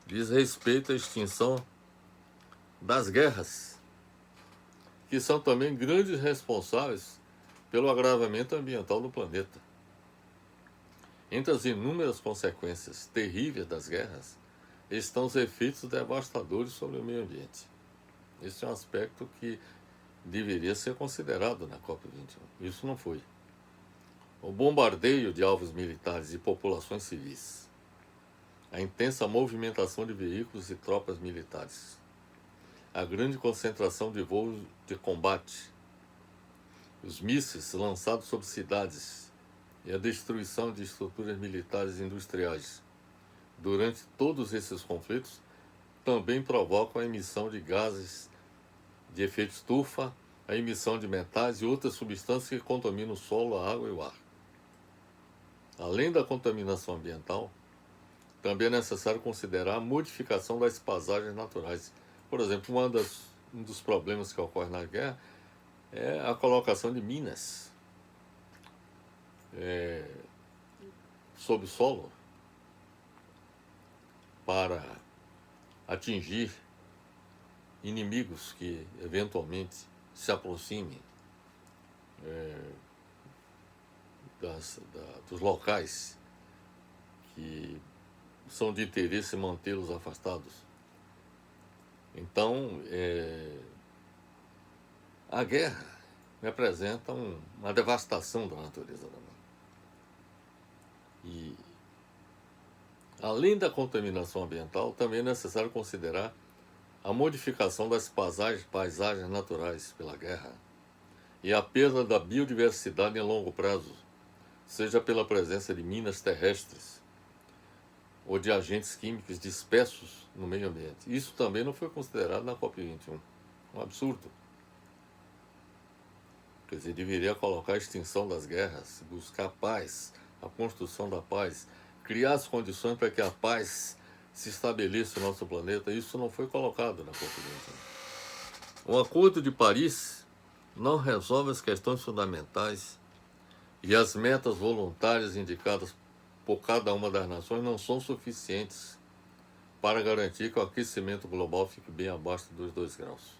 diz respeito à extinção das guerras, que são também grandes responsáveis pelo agravamento ambiental do planeta. Entre as inúmeras consequências terríveis das guerras estão os efeitos devastadores sobre o meio ambiente. Esse é um aspecto que deveria ser considerado na COP21. Isso não foi. O bombardeio de alvos militares e populações civis, a intensa movimentação de veículos e tropas militares, a grande concentração de voos de combate, os mísseis lançados sobre cidades e a destruição de estruturas militares e industriais durante todos esses conflitos também provocam a emissão de gases de efeito estufa, a emissão de metais e outras substâncias que contaminam o solo, a água e o ar. Além da contaminação ambiental, também é necessário considerar a modificação das paisagens naturais. Por exemplo, um dos problemas que ocorre na guerra é a colocação de minas sob o solo para atingir inimigos que eventualmente se aproximem dos locais que são de interesse mantê-los afastados. Então, a guerra representa uma devastação da natureza da mãe. E, além da contaminação ambiental, também é necessário considerar a modificação das paisagens naturais pela guerra e a perda da biodiversidade em longo prazo, seja pela presença de minas terrestres ou de agentes químicos dispersos no meio ambiente. Isso também não foi considerado na COP21. Um absurdo. Quer dizer, deveria colocar a extinção das guerras, buscar a paz, a construção da paz, criar as condições para que a paz se estabeleça no nosso planeta. Isso não foi colocado na COP21. O Acordo de Paris não resolve as questões fundamentais e as metas voluntárias indicadas por cada uma das nações não são suficientes para garantir que o aquecimento global fique bem abaixo dos 2 graus,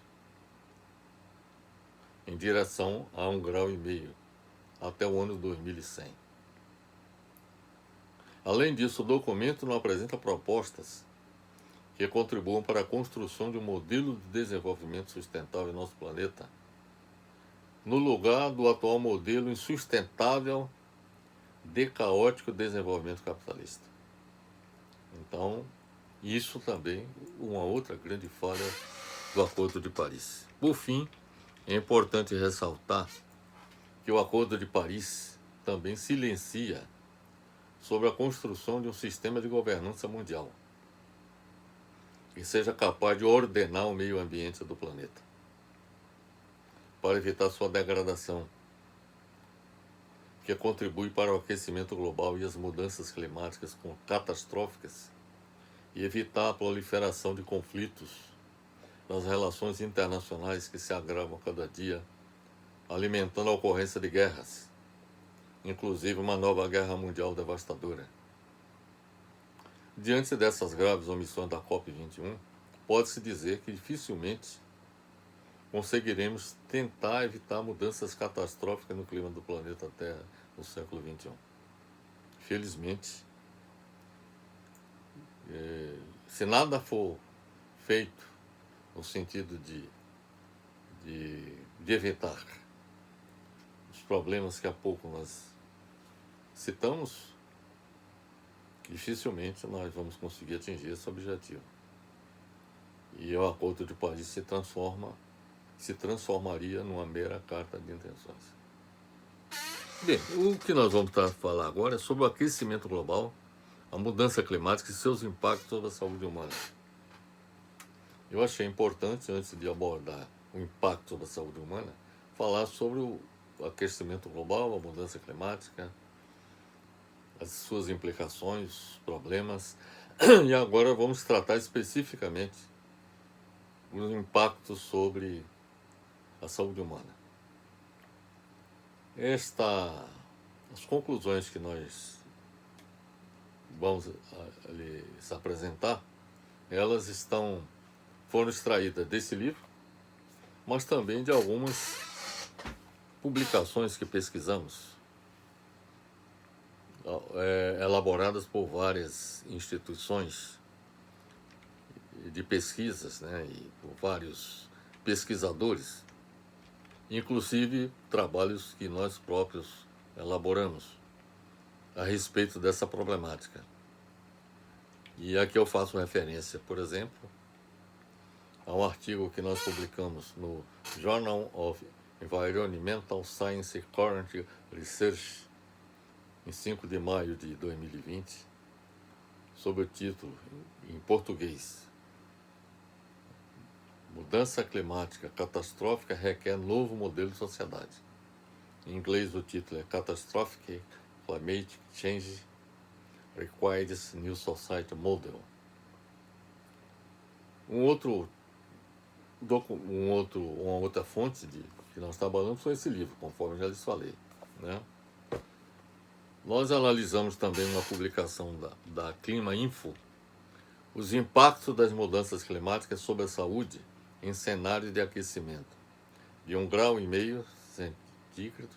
em direção a 1,5 graus até o ano 2100. Além disso, o documento não apresenta propostas que contribuam para a construção de um modelo de desenvolvimento sustentável em nosso planeta, no lugar do atual modelo insustentável de caótico desenvolvimento capitalista. Então, isso também uma outra grande falha do Acordo de Paris. Por fim, é importante ressaltar que o Acordo de Paris também silencia sobre a construção de um sistema de governança mundial que seja capaz de ordenar o meio ambiente do planeta para evitar sua degradação, que contribui para o aquecimento global e as mudanças climáticas catastróficas, e evitar a proliferação de conflitos nas relações internacionais que se agravam cada dia, alimentando a ocorrência de guerras, inclusive uma nova guerra mundial devastadora. Diante dessas graves omissões da COP21, pode-se dizer que dificilmente conseguiremos tentar evitar mudanças catastróficas no clima do planeta Terra no século XXI. Felizmente, se nada for feito no sentido de evitar os problemas que há pouco nós citamos, dificilmente nós vamos conseguir atingir esse objetivo. E o Acordo de Paris se transformaria numa mera carta de intenções. Bem, o que nós vamos falar agora é sobre o aquecimento global, a mudança climática e seus impactos sobre a saúde humana. Eu achei importante, antes de abordar o impacto sobre a saúde humana, falar sobre o aquecimento global, a mudança climática, as suas implicações, problemas, e agora vamos tratar especificamente os impactos sobre a saúde humana. As conclusões que nós vamos lhes apresentar, elas foram extraídas desse livro, mas também de algumas publicações que pesquisamos, elaboradas por várias instituições de pesquisas, né, e por vários pesquisadores, inclusive trabalhos que nós próprios elaboramos a respeito dessa problemática. E aqui eu faço referência, por exemplo, a um artigo que nós publicamos no Journal of Environmental Science Current Research, em 5 de maio de 2020, sob o título, em português, Mudança climática catastrófica requer novo modelo de sociedade. Em inglês o título é Catastrophic Climate Change Requires New Society Model. Uma outra fonte que nós trabalhamos foi esse livro, conforme já lhes falei, né? Nós analisamos também uma publicação da Clima Info, os impactos das mudanças climáticas sobre a saúde em cenários de aquecimento de 1,5 grau centígrados,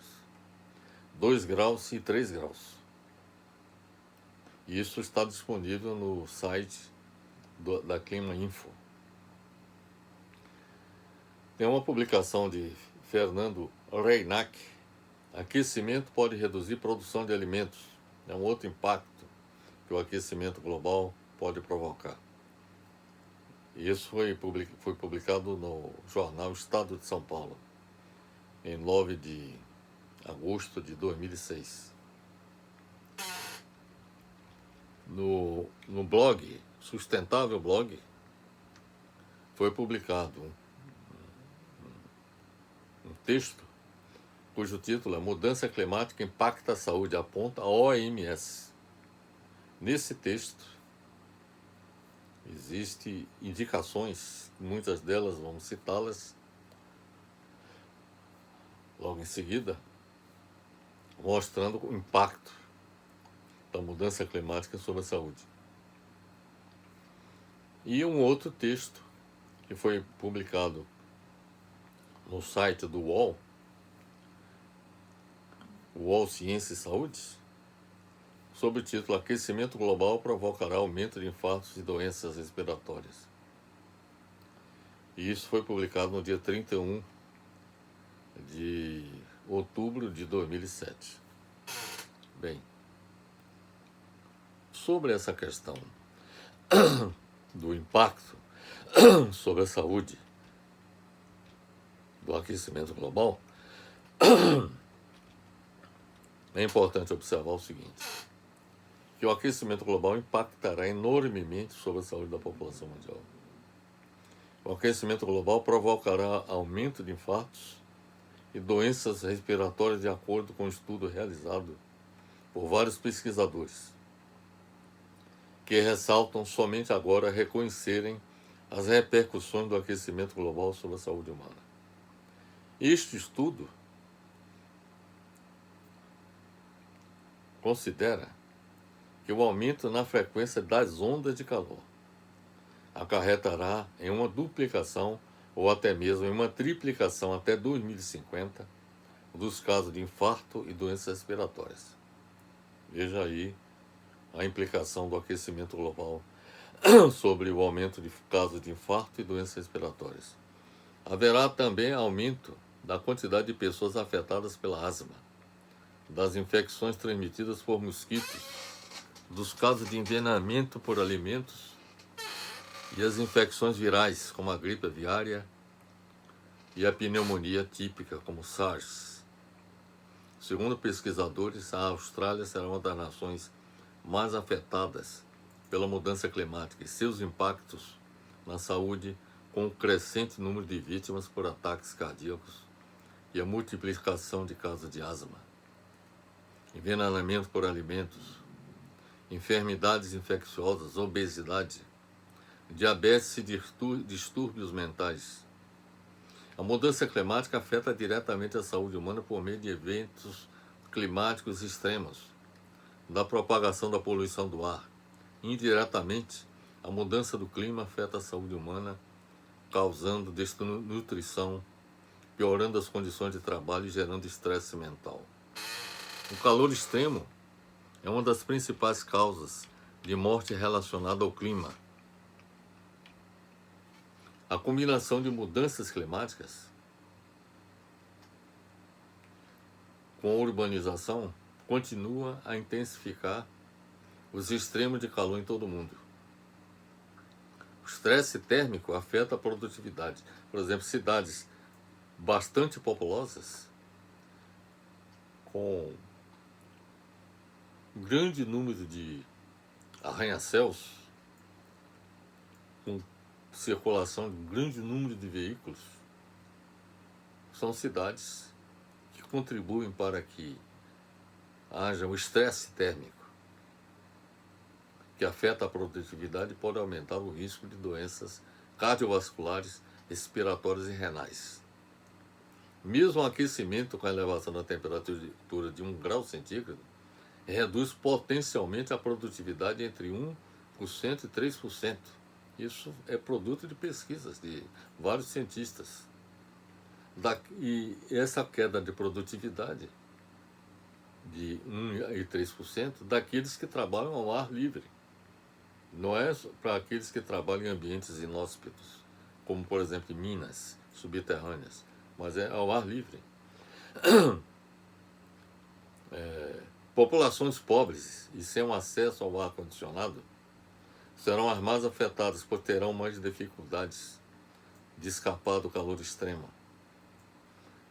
2 graus e 3 graus. E isso está disponível no site da Clima Info. Tem uma publicação de Fernando Reinach, aquecimento pode reduzir produção de alimentos. É um outro impacto que o aquecimento global pode provocar. Isso foi publicado no jornal Estado de São Paulo, em 9 de agosto de 2006. No blog, Sustentável Blog, foi publicado um texto cujo título é Mudança Climática Impacta a Saúde, aponta a OMS. Nesse texto, existem indicações, muitas delas vamos citá-las logo em seguida, mostrando o impacto da mudança climática sobre a saúde. E um outro texto que foi publicado no site do UOL Ciência e Saúde, sob o título Aquecimento Global provocará aumento de infartos e doenças respiratórias. E isso foi publicado no dia 31 de outubro de 2007. Bem, sobre essa questão do impacto sobre a saúde do aquecimento global, é importante observar o seguinte, que o aquecimento global impactará enormemente sobre a saúde da população mundial. O aquecimento global provocará aumento de infartos e doenças respiratórias, de acordo com um estudo realizado por vários pesquisadores, que ressaltam somente agora reconhecerem as repercussões do aquecimento global sobre a saúde humana. Este estudo considera que o aumento na frequência das ondas de calor acarretará em uma duplicação ou até mesmo em uma triplicação até 2050 dos casos de infarto e doenças respiratórias. Veja aí a implicação do aquecimento global sobre o aumento de casos de infarto e doenças respiratórias. Haverá também aumento da quantidade de pessoas afetadas pela asma, das infecções transmitidas por mosquitos, dos casos de envenenamento por alimentos e as infecções virais, como a gripe aviária e a pneumonia típica, como SARS. Segundo pesquisadores, a Austrália será uma das nações mais afetadas pela mudança climática e seus impactos na saúde, com o crescente número de vítimas por ataques cardíacos e a multiplicação de casos de asma, envenenamento por alimentos, enfermidades infecciosas, obesidade, diabetes e distúrbios mentais. A mudança climática afeta diretamente a saúde humana por meio de eventos climáticos extremos, da propagação da poluição do ar. Indiretamente, a mudança do clima afeta a saúde humana, causando desnutrição, piorando as condições de trabalho e gerando estresse mental. O calor extremo é uma das principais causas de morte relacionada ao clima. A combinação de mudanças climáticas com a urbanização continua a intensificar os extremos de calor em todo o mundo. O estresse térmico afeta a produtividade. Por exemplo, cidades bastante populosas, com um grande número de arranha-céus, com circulação de um grande número de veículos, são cidades que contribuem para que haja um estresse térmico, que afeta a produtividade e pode aumentar o risco de doenças cardiovasculares, respiratórias e renais. Mesmo o aquecimento com a elevação da temperatura de 1 grau centígrado reduz potencialmente a produtividade entre 1% e 3%. Isso é produto de pesquisas de vários cientistas. E essa queda de produtividade de 1% e 3% daqueles que trabalham ao ar livre. Não é para aqueles que trabalham em ambientes inóspitos, como por exemplo em minas subterrâneas, mas é ao ar livre. Populações pobres e sem um acesso ao ar-condicionado serão as mais afetadas, pois terão mais dificuldades de escapar do calor extremo.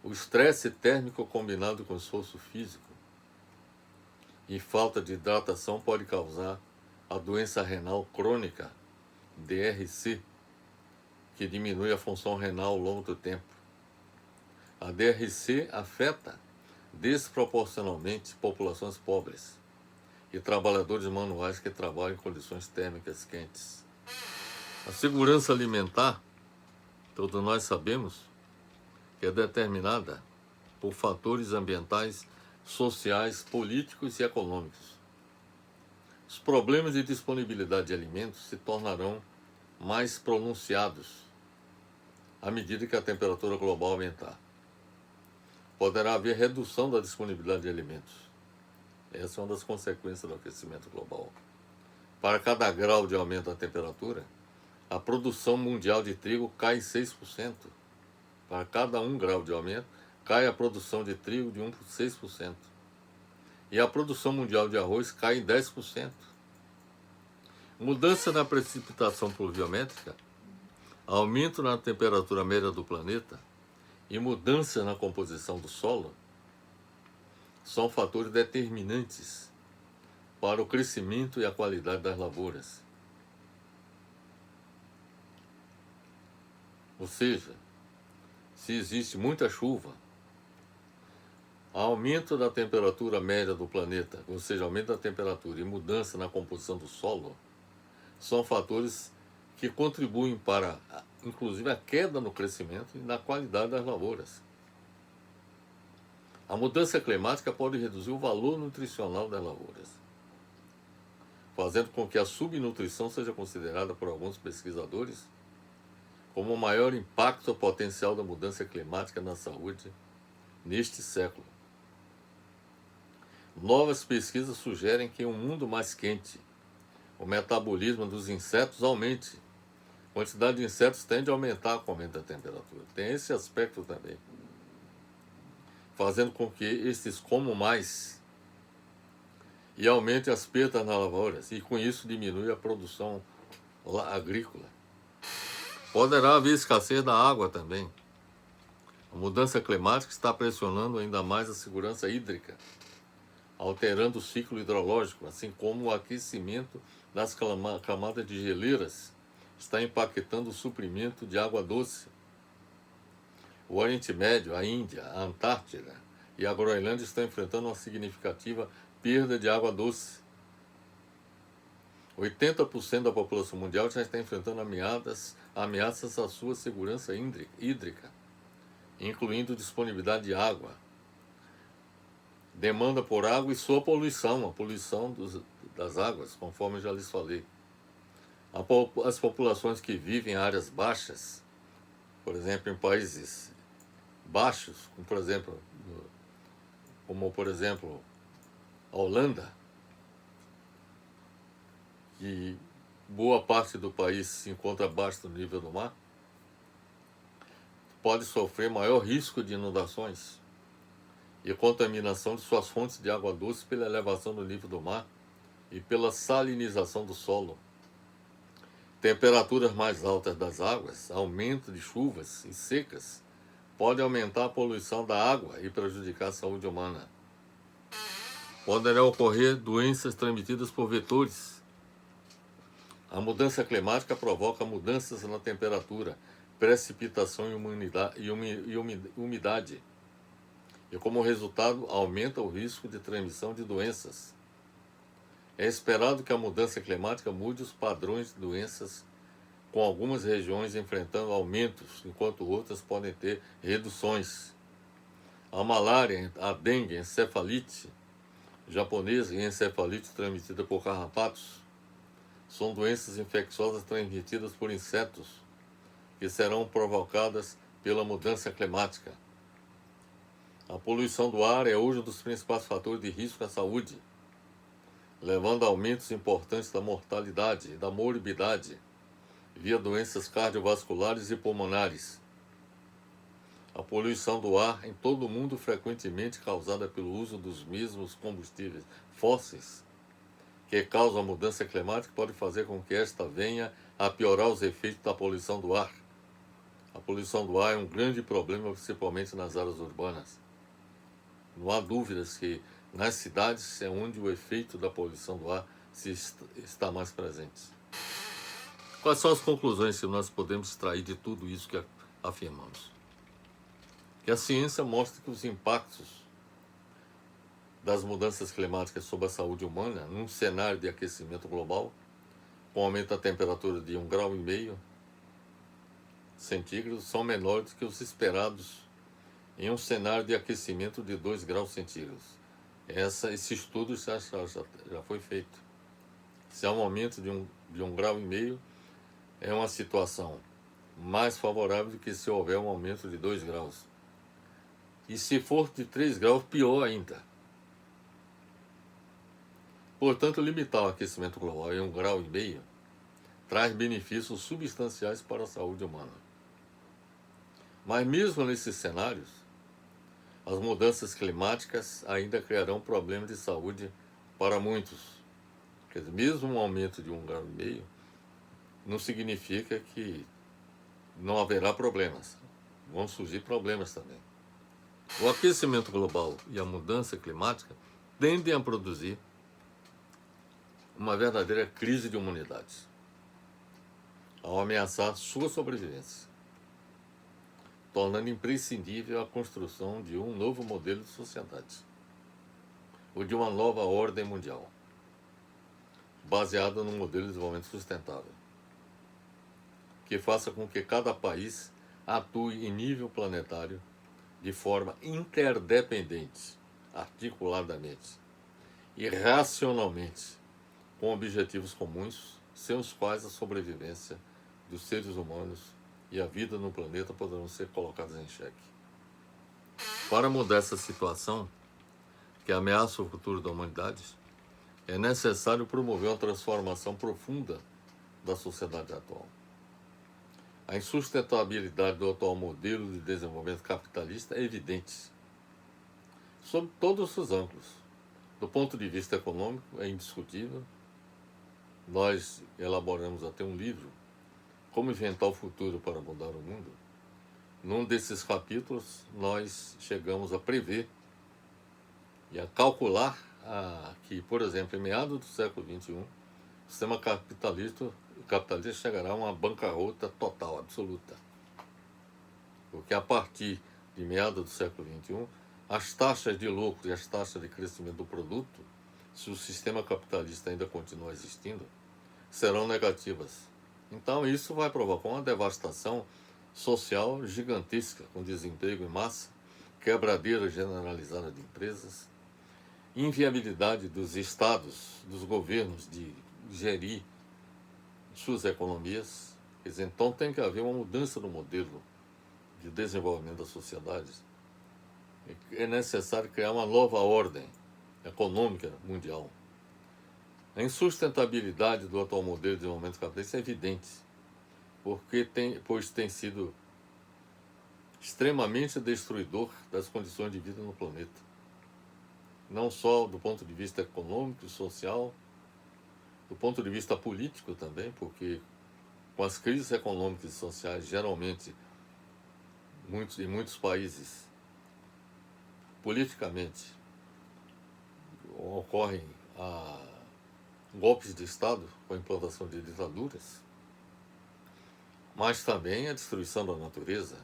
O estresse térmico combinado com esforço físico e falta de hidratação pode causar a doença renal crônica, DRC, que diminui a função renal ao longo do tempo. A DRC afeta desproporcionalmente populações pobres e trabalhadores manuais que trabalham em condições térmicas quentes. A segurança alimentar, todos nós sabemos, que é determinada por fatores ambientais, sociais, políticos e econômicos. Os problemas de disponibilidade de alimentos se tornarão mais pronunciados à medida que a temperatura global aumentar. Poderá haver redução da disponibilidade de alimentos. Essa é uma das consequências do aquecimento global. Para cada grau de aumento da temperatura, a produção mundial de trigo cai 6%. Para cada 1 grau de aumento, cai a produção de trigo de 1 por 6%. E a produção mundial de arroz cai em 10%. Mudança na precipitação pluviométrica, aumento na temperatura média do planeta e mudança na composição do solo são fatores determinantes para o crescimento e a qualidade das lavouras. Ou seja, se existe muita chuva, aumento da temperatura média do planeta, ou seja, aumento da temperatura e mudança na composição do solo, são fatores que contribuem para, inclusive, a queda no crescimento e na qualidade das lavouras. A mudança climática pode reduzir o valor nutricional das lavouras, fazendo com que a subnutrição seja considerada por alguns pesquisadores como o maior impacto potencial da mudança climática na saúde neste século. Novas pesquisas sugerem que em um mundo mais quente, o metabolismo dos insetos aumente. A quantidade de insetos tende a aumentar com o aumento da temperatura. Tem esse aspecto também, fazendo com que estes comam mais e aumente as perdas nas lavouras, e com isso diminui a produção agrícola. Poderá haver escassez da água também. A mudança climática está pressionando ainda mais a segurança hídrica, alterando o ciclo hidrológico, assim como o aquecimento das camadas de geleiras está impactando o suprimento de água doce. O Oriente Médio, a Índia, a Antártida e a Groenlândia estão enfrentando uma significativa perda de água doce. 80% da população mundial já está enfrentando ameaças à sua segurança hídrica. incluindo disponibilidade de água, demanda por água e sua poluição, a poluição das águas, conforme eu já lhes falei. As populações que vivem em áreas baixas, por exemplo, em países baixos, como por exemplo a Holanda, que boa parte do país se encontra abaixo do nível do mar, pode sofrer maior risco de inundações e contaminação de suas fontes de água doce pela elevação do nível do mar e pela salinização do solo. Temperaturas mais altas das águas, aumento de chuvas e secas, pode aumentar a poluição da água e prejudicar a saúde humana. Poderão ocorrer doenças transmitidas por vetores. A mudança climática provoca mudanças na temperatura, precipitação e umidade. E, como resultado, aumenta o risco de transmissão de doenças. É esperado que a mudança climática mude os padrões de doenças, com algumas regiões enfrentando aumentos, enquanto outras podem ter reduções. A malária, a dengue, a encefalite japonesa e a encefalite transmitida por carrapatos são doenças infecciosas transmitidas por insetos que serão provocadas pela mudança climática. A poluição do ar é hoje um dos principais fatores de risco à saúde, levando a aumentos importantes da mortalidade e da morbidade via doenças cardiovasculares e pulmonares. A poluição do ar em todo o mundo, frequentemente causada pelo uso dos mesmos combustíveis fósseis que causam a mudança climática, pode fazer com que esta venha a piorar os efeitos da poluição do ar. A poluição do ar é um grande problema, principalmente nas áreas urbanas. Não há dúvidas que nas cidades é onde o efeito da poluição do ar está mais presente. Quais são as conclusões que nós podemos extrair de tudo isso que afirmamos? Que a ciência mostra que os impactos das mudanças climáticas sobre a saúde humana, num cenário de aquecimento global, com aumento da temperatura de 1,5 grau centígrados, são menores do que os esperados em um cenário de aquecimento de 2 graus centígrados. Esse estudo já foi feito. Se há um aumento de 1,5 grau, é uma situação mais favorável do que se houver um aumento de 2 graus. E se for de 3 graus, pior ainda. Portanto, limitar o aquecimento global em 1,5 grau traz benefícios substanciais para a saúde humana. Mas mesmo nesses cenários, as mudanças climáticas ainda criarão problemas de saúde para muitos. Quer dizer, mesmo um aumento de 1,5 grau não significa que não haverá problemas. Vão surgir problemas também. O aquecimento global e a mudança climática tendem a produzir uma verdadeira crise de humanidade, ao ameaçar sua sobrevivência, tornando imprescindível a construção de um novo modelo de sociedade, ou de uma nova ordem mundial, baseada num modelo de desenvolvimento sustentável, que faça com que cada país atue em nível planetário de forma interdependente, articuladamente e racionalmente, com objetivos comuns, sem os quais a sobrevivência dos seres humanos e a vida no planeta poderão ser colocadas em xeque. Para mudar essa situação, que ameaça o futuro da humanidade, é necessário promover uma transformação profunda da sociedade atual. A insustentabilidade do atual modelo de desenvolvimento capitalista é evidente, sob todos os ângulos. Do ponto de vista econômico, é indiscutível. Nós elaboramos até um livro, Como Inventar o Futuro para Mudar o Mundo. Num desses capítulos, nós chegamos a prever e a calcular que, por exemplo, em meados do século XXI, o sistema capitalista chegará a uma bancarrota total, absoluta. Porque a partir de meados do século XXI, as taxas de lucro e as taxas de crescimento do produto, se o sistema capitalista ainda continuar existindo, serão negativas. Então isso vai provocar uma devastação social gigantesca, com desemprego em massa, quebradeira generalizada de empresas, inviabilidade dos estados, dos governos de gerir suas economias. Quer dizer, então tem que haver uma mudança no modelo de desenvolvimento das sociedades. É necessário criar uma nova ordem econômica mundial. A insustentabilidade do atual modelo de desenvolvimento capitalista é evidente, pois tem sido extremamente destruidor das condições de vida no planeta. Não só do ponto de vista econômico e social, do ponto de vista político também, porque com as crises econômicas e sociais, geralmente, em muitos países, politicamente, ocorrem golpes de Estado com a implantação de ditaduras, mas também a destruição da natureza.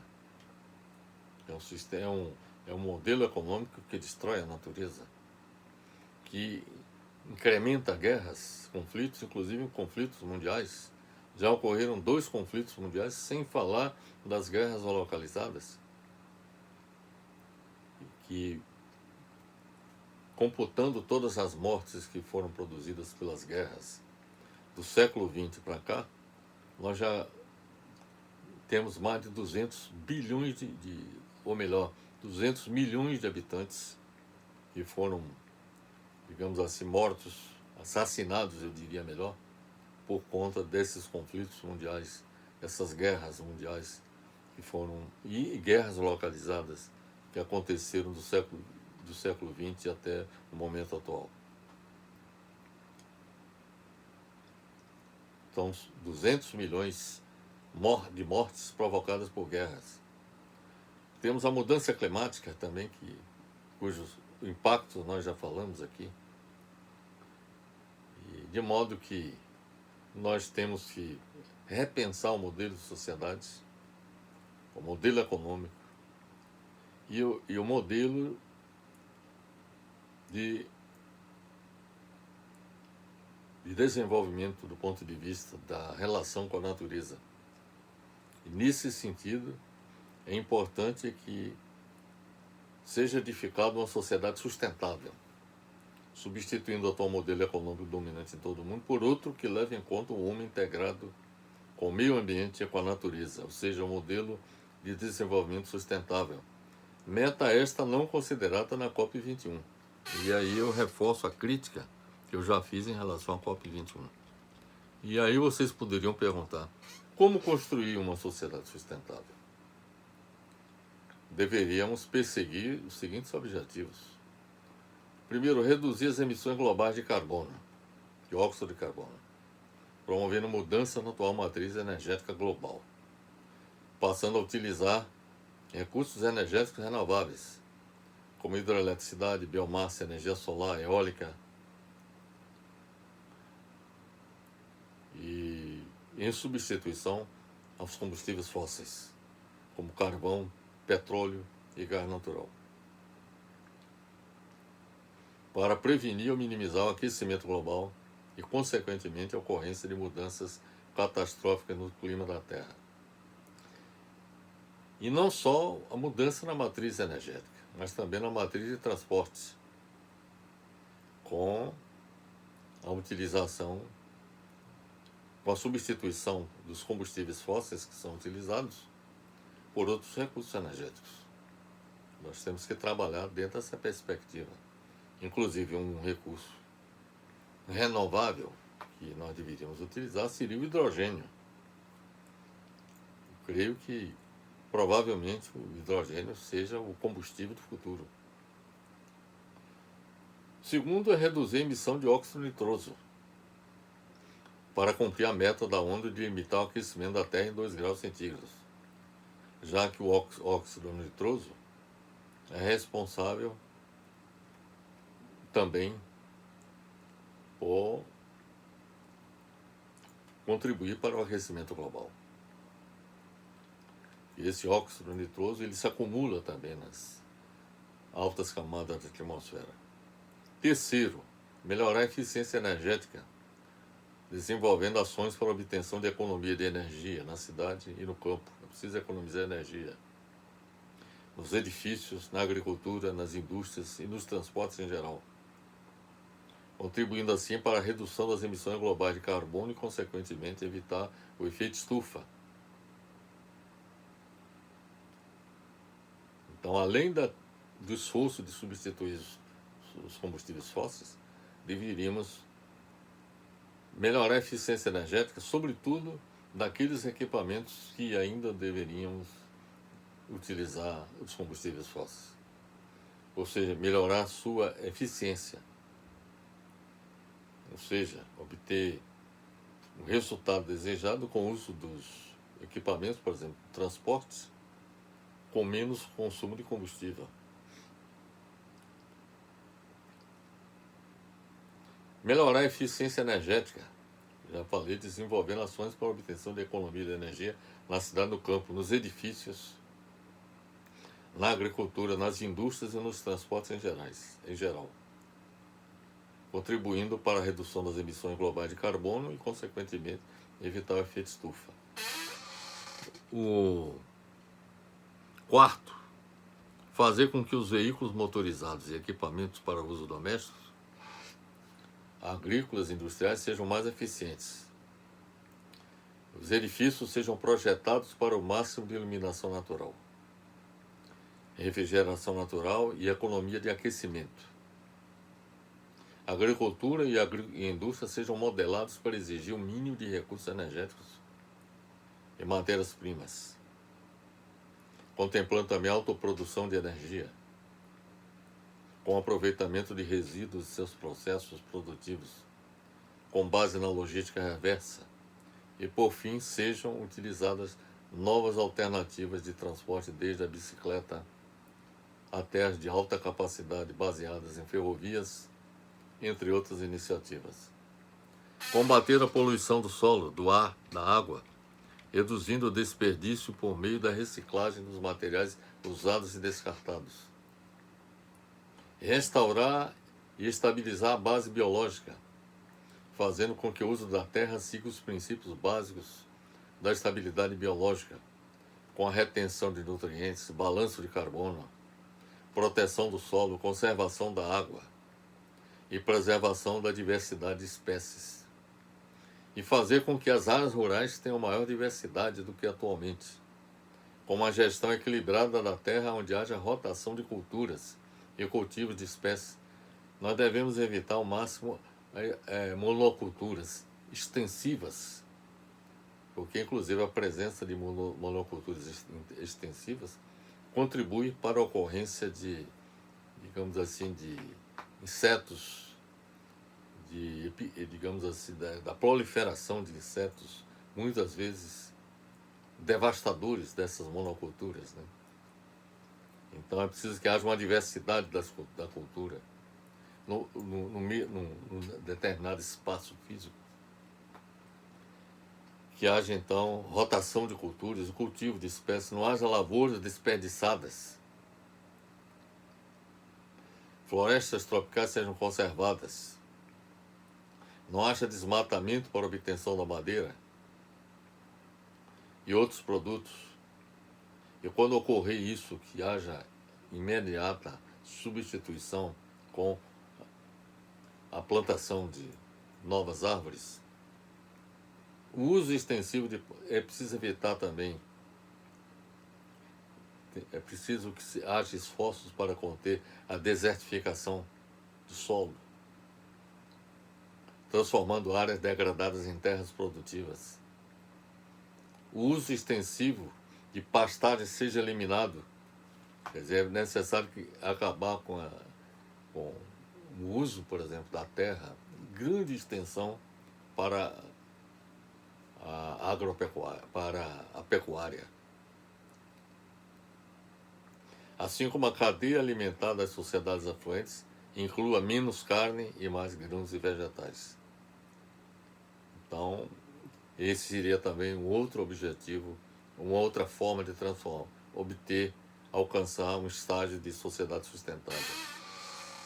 É um modelo econômico que destrói a natureza, que incrementa guerras, conflitos, inclusive conflitos mundiais. Já ocorreram 2 conflitos mundiais, sem falar das guerras localizadas, que, computando todas as mortes que foram produzidas pelas guerras do século XX para cá, nós já temos mais de 200 bilhões ou melhor, 200 milhões de habitantes que foram, digamos assim, mortos, assassinados, eu diria melhor, por conta desses conflitos mundiais, essas guerras mundiais e guerras localizadas que aconteceram do século XX até o momento atual. Então, 200 milhões de mortes provocadas por guerras. Temos a mudança climática também, cujos impactos nós já falamos aqui. De modo que nós temos que repensar o modelo de sociedades, o modelo econômico e o modelo de desenvolvimento do ponto de vista da relação com a natureza. E nesse sentido, é importante que seja edificada uma sociedade sustentável, substituindo o atual modelo econômico dominante em todo o mundo por outro que leve em conta o homem integrado com o meio ambiente e com a natureza, ou seja, um modelo de desenvolvimento sustentável. Meta esta não considerada na COP21. E aí eu reforço a crítica que eu já fiz em relação à COP21. E aí vocês poderiam perguntar, como construir uma sociedade sustentável? Deveríamos perseguir os seguintes objetivos. Primeiro, reduzir as emissões globais de carbono, de óxido de carbono, promovendo mudança na atual matriz energética global, passando a utilizar recursos energéticos renováveis, como hidroeletricidade, biomassa, energia solar, eólica, e em substituição aos combustíveis fósseis, como carvão, petróleo e gás natural, para prevenir ou minimizar o aquecimento global e, consequentemente, a ocorrência de mudanças catastróficas no clima da Terra. E não só a mudança na matriz energética, mas também na matriz de transportes, com a utilização, com a substituição dos combustíveis fósseis que são utilizados por outros recursos energéticos. Nós temos que trabalhar dentro dessa perspectiva. Inclusive, um recurso renovável que nós deveríamos utilizar seria o hidrogênio. Eu creio que provavelmente o hidrogênio seja o combustível do futuro. Segundo, é reduzir a emissão de óxido nitroso, para cumprir a meta da ONU de limitar o aquecimento da Terra em 2 graus centígrados, já que o óxido nitroso é responsável também por contribuir para o aquecimento global. E esse óxido nitroso ele se acumula também nas altas camadas da atmosfera. Terceiro, melhorar a eficiência energética desenvolvendo ações para a obtenção de economia de energia na cidade e no campo. É preciso economizar energia nos edifícios, na agricultura, nas indústrias e nos transportes em geral, contribuindo assim para a redução das emissões globais de carbono e, consequentemente, evitar o efeito estufa. Então, além do esforço de substituir os combustíveis fósseis, deveríamos melhorar a eficiência energética, sobretudo daqueles equipamentos que ainda deveríamos utilizar os combustíveis fósseis. Ou seja, melhorar a sua eficiência. Ou seja, obter o resultado desejado com o uso dos equipamentos, por exemplo, transportes, com menos consumo de combustível. Melhorar a eficiência energética. Já falei, desenvolvendo ações para a obtenção de economia de energia na cidade, no campo, nos edifícios, na agricultura, nas indústrias e nos transportes em geral, contribuindo para a redução das emissões globais de carbono e, consequentemente, evitar o efeito estufa. O quarto, fazer com que os veículos motorizados e equipamentos para uso doméstico, agrícolas e industriais sejam mais eficientes. Os edifícios sejam projetados para o máximo de iluminação natural, refrigeração natural e economia de aquecimento. A agricultura e a indústria sejam modelados para exigir o mínimo de recursos energéticos e matérias-primas, contemplando também a autoprodução de energia, com aproveitamento de resíduos de seus processos produtivos, com base na logística reversa, e por fim sejam utilizadas novas alternativas de transporte, desde a bicicleta até as de alta capacidade baseadas em ferrovias, entre outras iniciativas. Combater a poluição do solo, do ar, da água, reduzindo o desperdício por meio da reciclagem dos materiais usados e descartados. Restaurar e estabilizar a base biológica, fazendo com que o uso da terra siga os princípios básicos da estabilidade biológica, com a retenção de nutrientes, balanço de carbono, proteção do solo, conservação da água e preservação da diversidade de espécies. E fazer com que as áreas rurais tenham maior diversidade do que atualmente, com uma gestão equilibrada da terra onde haja rotação de culturas e cultivos de espécies. Nós devemos evitar ao máximo monoculturas extensivas, porque inclusive a presença de monoculturas extensivas contribui para a ocorrência de, digamos assim, de insetos, digamos assim, da proliferação de insetos, muitas vezes devastadores dessas monoculturas, né? Então é preciso que haja uma diversidade da cultura num determinado espaço físico, que haja então rotação de culturas, o cultivo de espécies, não haja lavouras desperdiçadas, florestas tropicais sejam conservadas, não haja desmatamento para obtenção da madeira e outros produtos. E quando ocorrer isso, que haja imediata substituição com a plantação de novas árvores. O uso extensivo é preciso evitar também. É preciso que haja esforços para conter a desertificação do solo, transformando áreas degradadas em terras produtivas. O uso extensivo de pastagem seja eliminado. Quer dizer, é necessário acabar com o uso, por exemplo, da terra, grande extensão para a agropecuária, para a pecuária. Assim como a cadeia alimentar das sociedades afluentes inclua menos carne e mais grãos e vegetais. Então, esse seria também um outro objetivo, uma outra forma de transformar, alcançar um estágio de sociedade sustentável.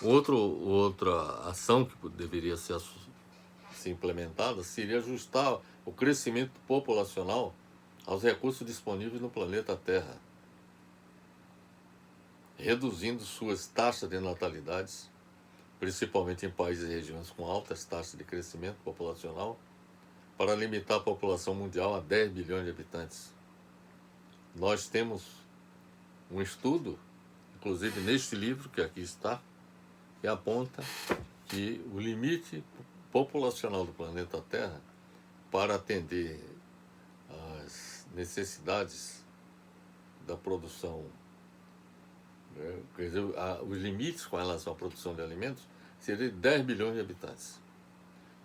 Outra ação que deveria ser se implementada, seria ajustar o crescimento populacional aos recursos disponíveis no planeta Terra, reduzindo suas taxas de natalidades, principalmente em países e regiões com altas taxas de crescimento populacional, para limitar a população mundial a 10 bilhões de habitantes. Nós temos um estudo, inclusive neste livro que aqui está, que aponta que o limite populacional do planeta Terra para atender às necessidades da produção, quer dizer, os limites com relação à produção de alimentos, seria de 10 bilhões de habitantes.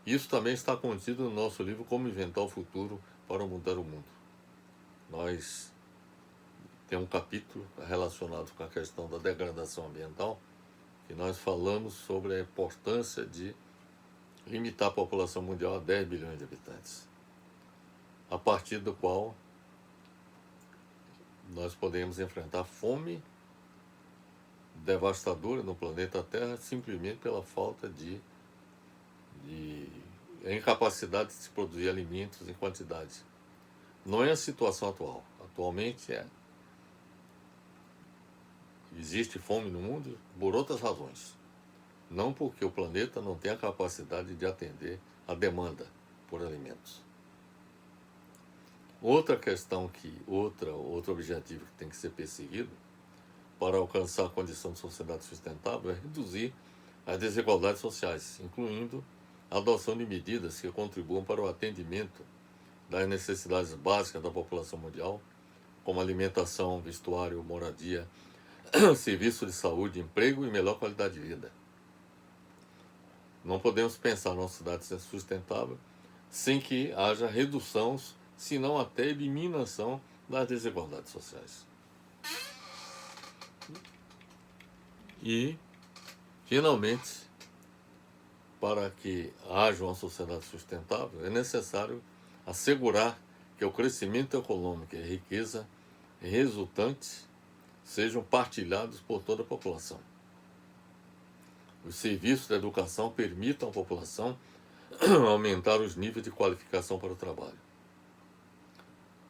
Isso também está contido no nosso livro Como Inventar o Futuro para Mudar o Mundo. Nós temos um capítulo relacionado com a questão da degradação ambiental, que nós falamos sobre a importância de limitar a população mundial a 10 bilhões de habitantes, a partir do qual nós podemos enfrentar fome devastadora no planeta Terra simplesmente pela falta de incapacidade de se produzir alimentos em quantidade. Não é a situação atual. Atualmente existe fome no mundo por outras razões. Não porque o planeta não tem a capacidade de atender a demanda por alimentos. Outra questão outro objetivo que tem que ser perseguido para alcançar a condição de sociedade sustentável é reduzir as desigualdades sociais, incluindo a adoção de medidas que contribuam para o atendimento das necessidades básicas da população mundial, como alimentação, vestuário, moradia, serviço de saúde, emprego e melhor qualidade de vida. Não podemos pensar numa sociedade sustentável sem que haja redução, se não até eliminação das desigualdades sociais. E, finalmente, para que haja uma sociedade sustentável, é necessário assegurar que o crescimento econômico e a riqueza resultantes sejam partilhados por toda a população. Os serviços da educação permitam à população aumentar os níveis de qualificação para o trabalho.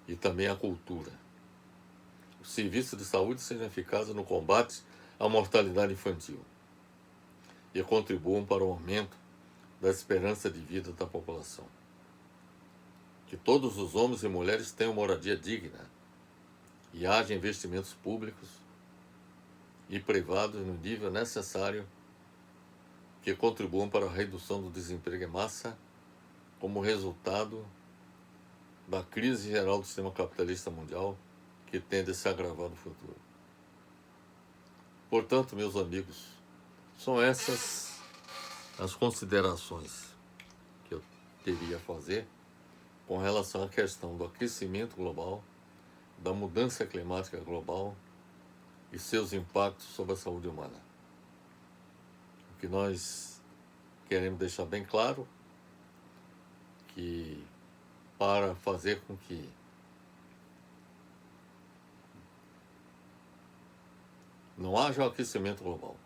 E também a cultura. Os serviços de saúde sejam eficazes no combate à mortalidade infantil e contribuam para o aumento da esperança de vida da população. Que todos os homens e mulheres tenham moradia digna e haja investimentos públicos e privados no nível necessário que contribuam para a redução do desemprego em massa como resultado da crise geral do sistema capitalista mundial que tende a se agravar no futuro. Portanto, meus amigos, são essas as considerações que eu teria a fazer com relação à questão do aquecimento global, da mudança climática global e seus impactos sobre a saúde humana. O que nós queremos deixar bem claro que para fazer com que não haja aquecimento global,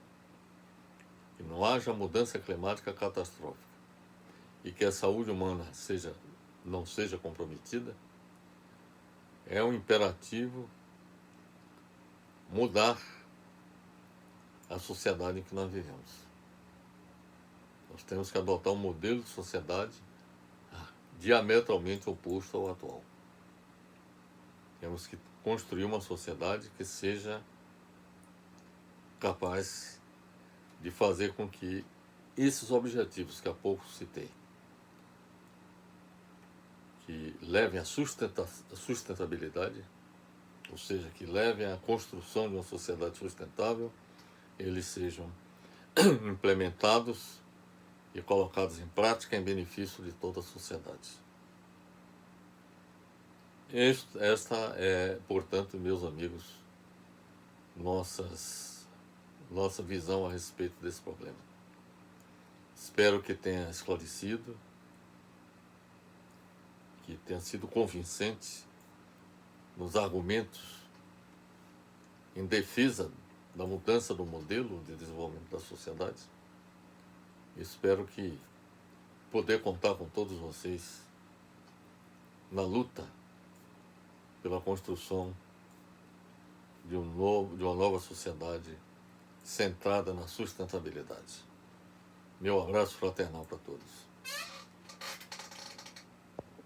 que não haja mudança climática catastrófica e que a saúde humana não seja comprometida, é um imperativo mudar a sociedade em que nós vivemos. Nós temos que adotar um modelo de sociedade diametralmente oposto ao atual. Temos que construir uma sociedade que seja capaz de fazer com que esses objetivos que há pouco citei, que levem à sustentabilidade, ou seja, que levem à construção de uma sociedade sustentável, eles sejam implementados e colocados em prática em benefício de toda a sociedade. Esta é, portanto, meus amigos, nossa visão a respeito desse problema. Espero que tenha esclarecido, que tenha sido convincente nos argumentos em defesa da mudança do modelo de desenvolvimento da sociedade. Espero que poder contar com todos vocês na luta pela construção de uma nova sociedade centrada na sustentabilidade. Meu abraço fraternal para todos.